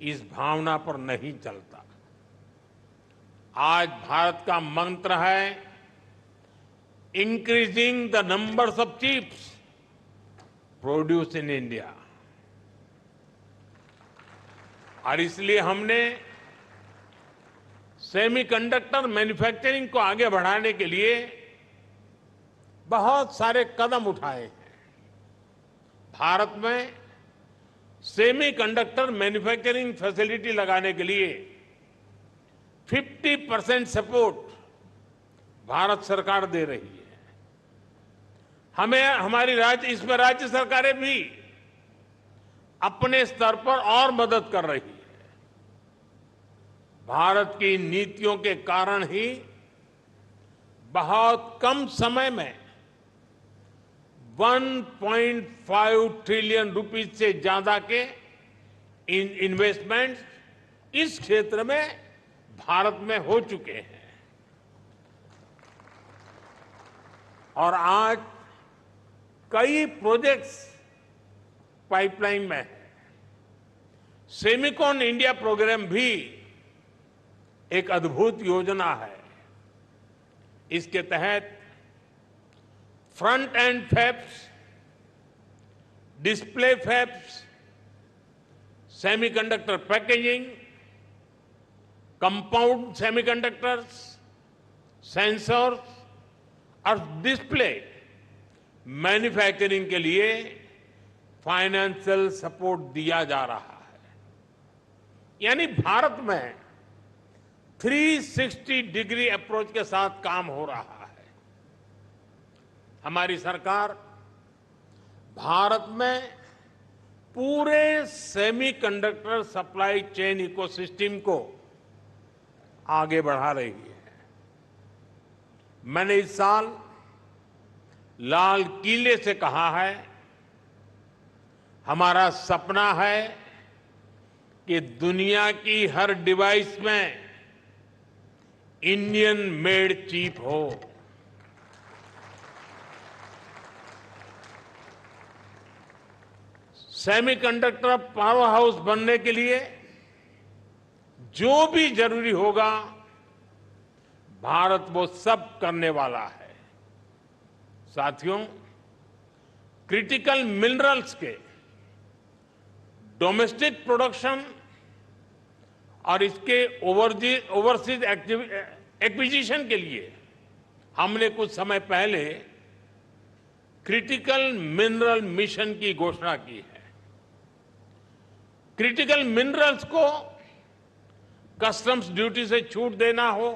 इस भावना पर नहीं चलता। आज भारत का मंत्र है increasing the numbers of chips produce in India. और इसलिए हमने सेमीकंडक्टर मैन्युफैक्चरिंग को आगे बढ़ाने के लिए बहुत सारे कदम उठाए हैं। भारत में सेमीकंडक्टर मैन्युफैक्चरिंग फैसिलिटी लगाने के लिए 50% सपोर्ट भारत सरकार दे रही है। इसमें राज्य सरकारें भी अपने स्तर पर और मदद कर रही है। भारत की नीतियों के कारण ही बहुत कम समय में 1.5 ट्रिलियन रुपीज से ज्यादा के इन्वेस्टमेंट इस क्षेत्र में भारत में हो चुके हैं। और आज कई प्रोजेक्ट्स पाइपलाइन में है। सेमिकॉन इंडिया प्रोग्राम भी एक अद्भुत योजना है। इसके तहत front end fabs, display fabs, semiconductor packaging, compound semiconductors, sensors और डिस्प्ले मैन्युफैक्चरिंग के लिए फाइनेंशियल सपोर्ट दिया जा रहा है। यानी भारत में 360 डिग्री अप्रोच के साथ काम हो रहा है। हमारी सरकार भारत में पूरे सेमीकंडक्टर सप्लाई चेन इकोसिस्टम को आगे बढ़ा रही है। मैंने इस साल लाल किले से कहा है, हमारा सपना है कि दुनिया की हर डिवाइस में इंडियन मेड चिप हो। सेमीकंडक्टर पावर हाउस बनने के लिए जो भी जरूरी होगा भारत वो सब करने वाला है। साथियों, क्रिटिकल मिनरल्स के डोमेस्टिक प्रोडक्शन और इसके ओवरसीज एक्विजिशन के लिए हमने कुछ समय पहले क्रिटिकल मिनरल मिशन की घोषणा की है। क्रिटिकल मिनरल्स को कस्टम्स ड्यूटी से छूट देना हो,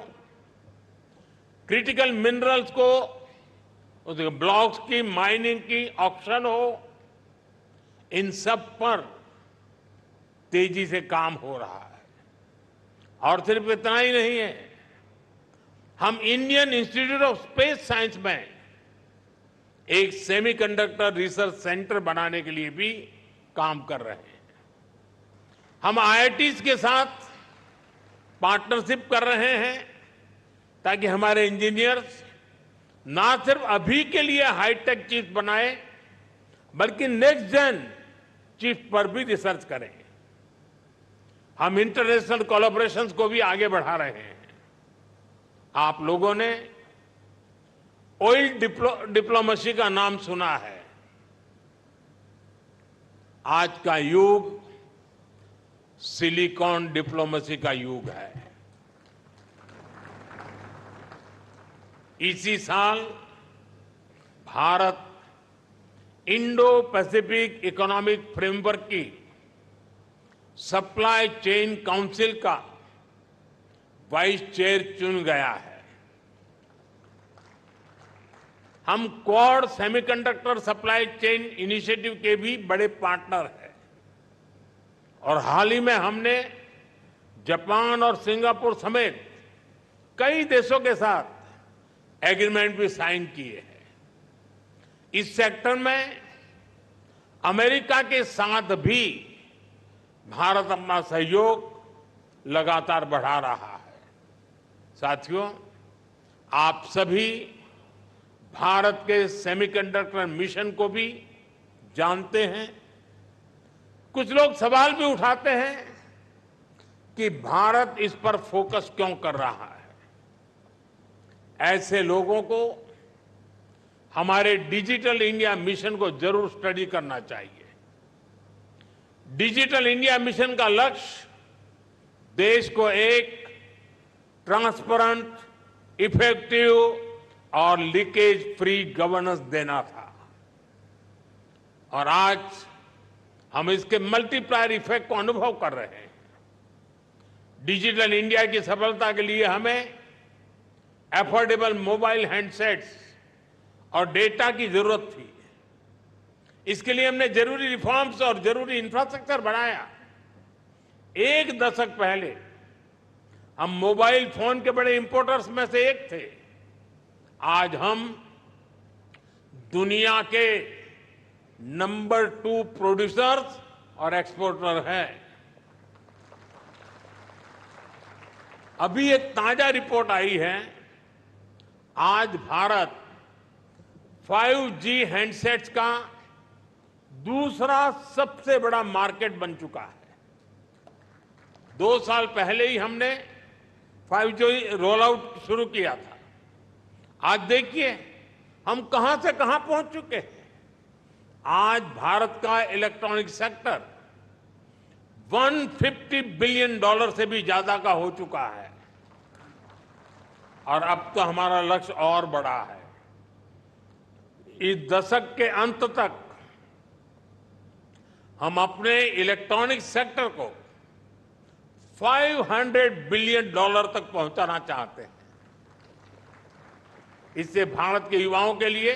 क्रिटिकल मिनरल्स को उसके ब्लॉक्स की माइनिंग की ऑक्शन हो, इन सब पर तेजी से काम हो रहा है। और सिर्फ इतना ही नहीं है, हम Indian institute of space science में एक सेमीकंडक्टर रिसर्च सेंटर बनाने के लिए भी काम कर रहे हैं। हम आईआईटीज के साथ पार्टनरशिप कर रहे हैं ताकि हमारे इंजीनियर्स ना सिर्फ अभी के लिए हाईटेक चिप्स बनाए बल्कि नेक्स्ट जेन चिप्स पर भी रिसर्च करें। हम इंटरनेशनल कोलैबोरेशंस को भी आगे बढ़ा रहे हैं। आप लोगों ने ऑयल डिप्लोमेसी का नाम सुना है। आज का युग सिलिकॉन डिप्लोमेसी का युग है। इसी साल Bharat Indo Pacific economic framework की सप्लाई चेन काउंसिल का वाइस चेयर चुन गया है। हम quad semiconductor supply chain initiative के भी बड़े पार्टनर हैं और हाल ही में हमने जापान और सिंगापुर समेत कई देशों के साथ एग्रीमेंट भी साइन किए हैं। इस सेक्टर में अमेरिका के साथ भी भारत अपना सहयोग लगातार बढ़ा रहा है। साथियों, आप सभी भारत के सेमीकंडक्टर मिशन को भी जानते हैं। कुछ लोग सवाल भी उठाते हैं कि भारत इस पर फोकस क्यों कर रहा है। ऐसे लोगों को हमारे डिजिटल इंडिया मिशन को जरूर स्टडी करना चाहिए। डिजिटल इंडिया मिशन का लक्ष्य देश को एक ट्रांसपेरेंट, इफेक्टिव और लीकेज फ्री गवर्नेंस देना था और आज हम इसके मल्टीप्लायर इफेक्ट को अनुभव कर रहे हैं। डिजिटल इंडिया की सफलता के लिए हमें एफोर्डेबल मोबाइल हैंडसेट्स और डेटा की जरूरत थी। इसके लिए हमने जरूरी रिफॉर्म्स और जरूरी इंफ्रास्ट्रक्चर बनाया। एक दशक पहले हम मोबाइल फोन के बड़े इंपोर्टर्स में से एक थे। आज हम दुनिया के नंबर 2 प्रोड्यूसर्स और एक्सपोर्टर हैं। अभी एक ताजा रिपोर्ट आई है, आज भारत 5G हैंडसेट्स का दूसरा सबसे बड़ा मार्केट बन चुका है। 2 साल पहले ही हमने 5G रोल आउट शुरू किया था। आज देखिए हम कहां से कहां पहुंच चुके हैं। आज भारत का इलेक्ट्रॉनिक सेक्टर $150 बिलियन से भी ज्यादा का हो चुका है और अब तो हमारा लक्ष्य और बड़ा है। इस दशक के अंत तक हम अपने इलेक्ट्रॉनिक सेक्टर को $500 बिलियन तक पहुंचाना चाहते हैं। इससे भारत के युवाओं के लिए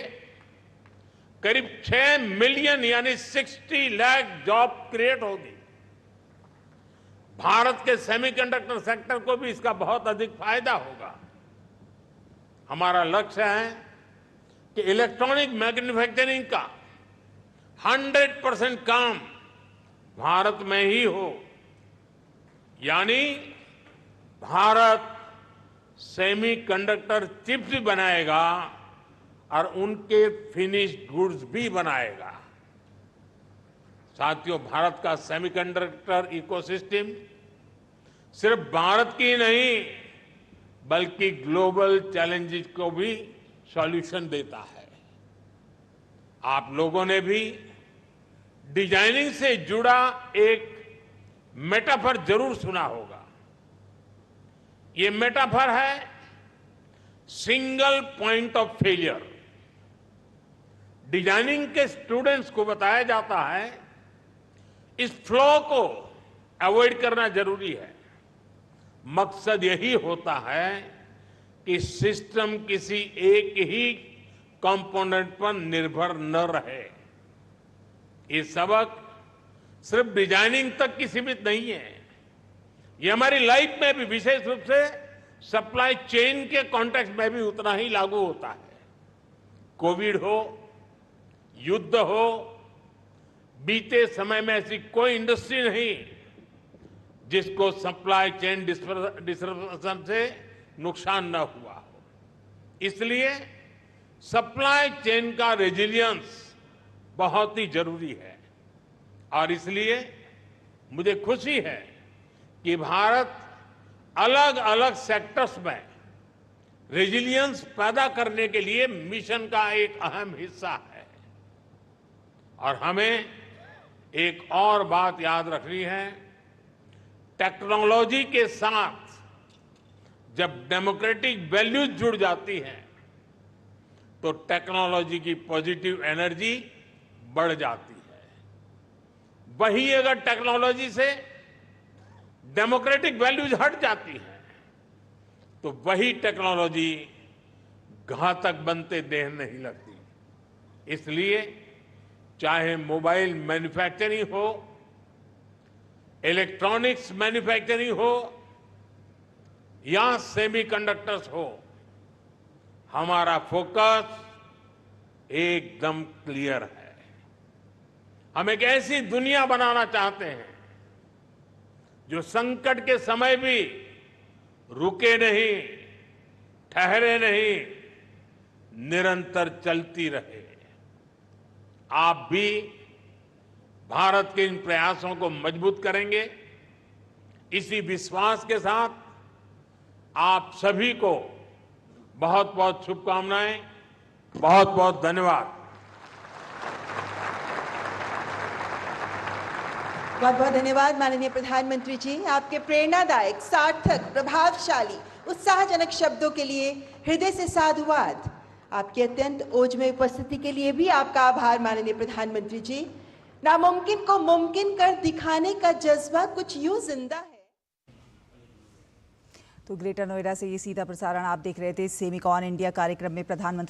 करीब 6 मिलियन यानी 60 लाख जॉब क्रिएट होगी। भारत के सेमीकंडक्टर सेक्टर को भी इसका बहुत अधिक फायदा होगा। हमारा लक्ष्य है कि इलेक्ट्रॉनिक मैन्युफैक्चरिंग का 100% काम भारत में ही हो यानी भारत सेमीकंडक्टर चिप्स भी बनाएगा और उनके फिनिश्ड गुड्स भी बनाएगा। साथियों, भारत का सेमीकंडक्टर इकोसिस्टम सिर्फ भारत की नहीं बल्कि ग्लोबल चैलेंजेस को भी सॉल्यूशन देता है। आप लोगों ने भी डिजाइनिंग से जुड़ा एक मेटाफर जरूर सुना होगा। ये मेटाफर है single point of failure. Designing के स्टूडेंट्स को बताया जाता है इस फ्लो को अवॉइड करना जरूरी है। मकसद यही होता है कि सिस्टम किसी एक ही कंपोनेंट पर निर्भर न रहे। ये सबक सिर्फ डिजाइनिंग तक की सीमित नहीं है, ये हमारी लाइफ में भी, विशेष रूप से सप्लाई चेन के कॉन्टेक्स्ट में भी उतना ही लागू होता है। कोविड हो, युद्ध हो, बीते समय में ऐसी कोई इंडस्ट्री नहीं जिसको सप्लाई चेन डिसरप्शन से नुकसान न हुआ हो। इसलिए सप्लाई चेन का रेजिलियंस बहुत ही जरूरी है और इसलिए मुझे खुशी है कि भारत अलग अलग सेक्टर्स में रेजिलियंस पैदा करने के लिए मिशन का एक अहम हिस्सा है। और हमें एक और बात याद रखनी है, टेक्नोलॉजी के साथ जब डेमोक्रेटिक वैल्यूज जुड़ जाती हैं तो टेक्नोलॉजी की पॉजिटिव एनर्जी बढ़ जाती है। वही अगर टेक्नोलॉजी से डेमोक्रेटिक वैल्यूज हट जाती हैं तो वही टेक्नोलॉजी घातक बनते देर नहीं लगती। इसलिए चाहे मोबाइल मैन्युफैक्चरिंग हो, इलेक्ट्रॉनिक्स मैन्युफैक्चरिंग हो या सेमीकंडक्टर्स हो, हमारा फोकस एकदम क्लियर है। हम एक ऐसी दुनिया बनाना चाहते हैं जो संकट के समय भी रुके नहीं, ठहरे नहीं, निरंतर चलती रहे। आप भी भारत के इन प्रयासों को मजबूत करेंगे। इसी विश्वास के साथ आप सभी को बहुत बहुत शुभकामनाएं, बहुत बहुत धन्यवाद। बहुत बहुत धन्यवाद माननीय प्रधानमंत्री जी। आपके प्रेरणादायक, सार्थक, प्रभावशाली, उत्साहजनक शब्दों के लिए हृदय से साधुवाद। आपकी अत्यंत ओजमय उपस्थिति के लिए भी आपका आभार माननीय प्रधानमंत्री जी। नामुमकिन को मुमकिन कर दिखाने का जज्बा कुछ यूं जिंदा है। तो ग्रेटर नोएडा से ये सीधा प्रसारण आप देख रहे थे। सेमिकॉन इंडिया कार्यक्रम में प्रधानमंत्री